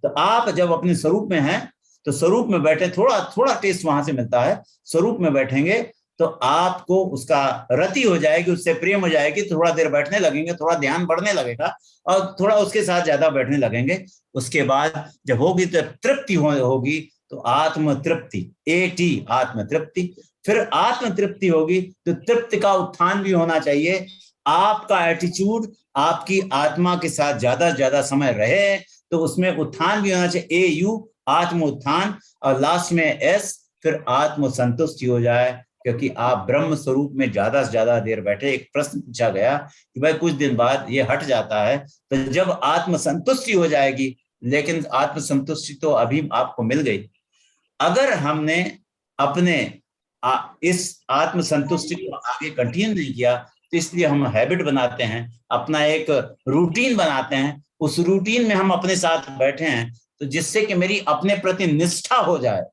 तो आप जब अपने स्वरूप में हैं तो स्वरूप में बैठे, थोड़ा थोड़ा टेस्ट वहां से मिलता है। स्वरूप में बैठेंगे तो आपको उसका रति हो जाएगी, उससे प्रेम हो जाएगी, थोड़ा देर बैठने लगेंगे, थोड़ा ध्यान बढ़ने लगेगा और थोड़ा उसके साथ ज्यादा बैठने लगेंगे। उसके बाद जब होगी तो तृप्ति होगी, तो आत्म तृप्ति, AT आत्म तृप्ति। फिर आत्म तृप्ति होगी तो तृप्ति का उत्थान भी होना चाहिए। आपका एटीट्यूड आपकी आत्मा के साथ ज्यादा से ज्यादा समय रहे तो उसमें उत्थान भी होना चाहिए, AU आत्म उत्थान। और लास्ट में S, फिर आत्म संतुष्टि हो जाए, क्योंकि आप ब्रह्म स्वरूप में ज्यादा से ज्यादा देर बैठे। एक प्रश्न पूछा गया कि भाई कुछ दिन बाद ये हट जाता है, तो जब आत्म संतुष्टि हो जाएगी, लेकिन आत्म संतुष्टि तो अभी आपको मिल गई। अगर हमने अपने इस आत्म संतुष्टि को आगे कंटिन्यू नहीं किया, तो इसलिए हम हैबिट बनाते हैं, अपना एक रूटीन बनाते हैं, उस रूटीन में हम अपने साथ बैठे हैं, तो जिससे कि मेरी अपने प्रति निष्ठा हो जाए।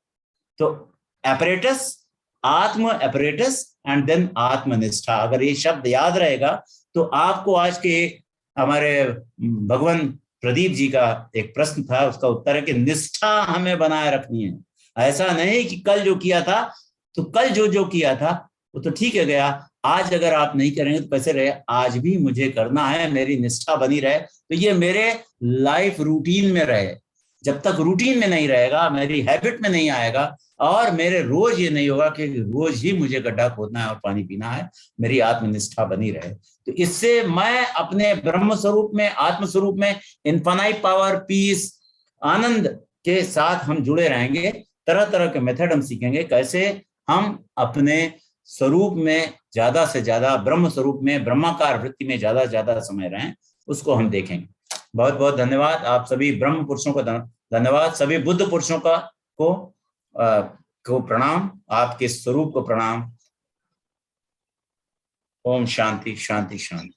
तो एपरेटस, आत्म एपरेटस एंड देन आत्मनिष्ठा, अगर ये शब्द याद रहेगा तो आपको आज के हमारे भगवान प्रदीप जी का एक प्रश्न था, उसका उत्तर है कि निष्ठा हमें बनाए रखनी है। ऐसा नहीं कि कल जो किया था, तो कल जो किया था वो तो ठीक है गया, आज अगर आप नहीं करेंगे तो कैसे रहे, आज भी मुझे करना है, मेरी निष्ठा बनी रहे, तो ये मेरे लाइफ रूटीन में रहे। जब तक रूटीन में नहीं रहेगा, मेरी हैबिट में नहीं आएगा, और मेरे रोज ये नहीं होगा कि रोज ही मुझे गड्ढा खोदना है और पानी पीना है, मेरी आत्मनिष्ठा बनी रहे, तो इससे मैं अपने ब्रह्म स्वरूप में, आत्म स्वरूप में इनफाइनाइट पावर, पीस, आनंद के साथ हम जुड़े रहेंगे। तरह तरह के मेथड हम सीखेंगे कैसे हम अपने स्वरूप में ज्यादा से ज्यादा, ब्रह्म स्वरूप में, ब्रह्माकार वृत्ति में ज्यादा से ज्यादा समय रहें, उसको हम देखेंगे। बहुत बहुत धन्यवाद आप सभी ब्रह्म पुरुषों को धन्यवाद, सभी बुद्ध पुरुषों को प्रणाम, आपके स्वरूप को प्रणाम। ओम शांति शांति शांति।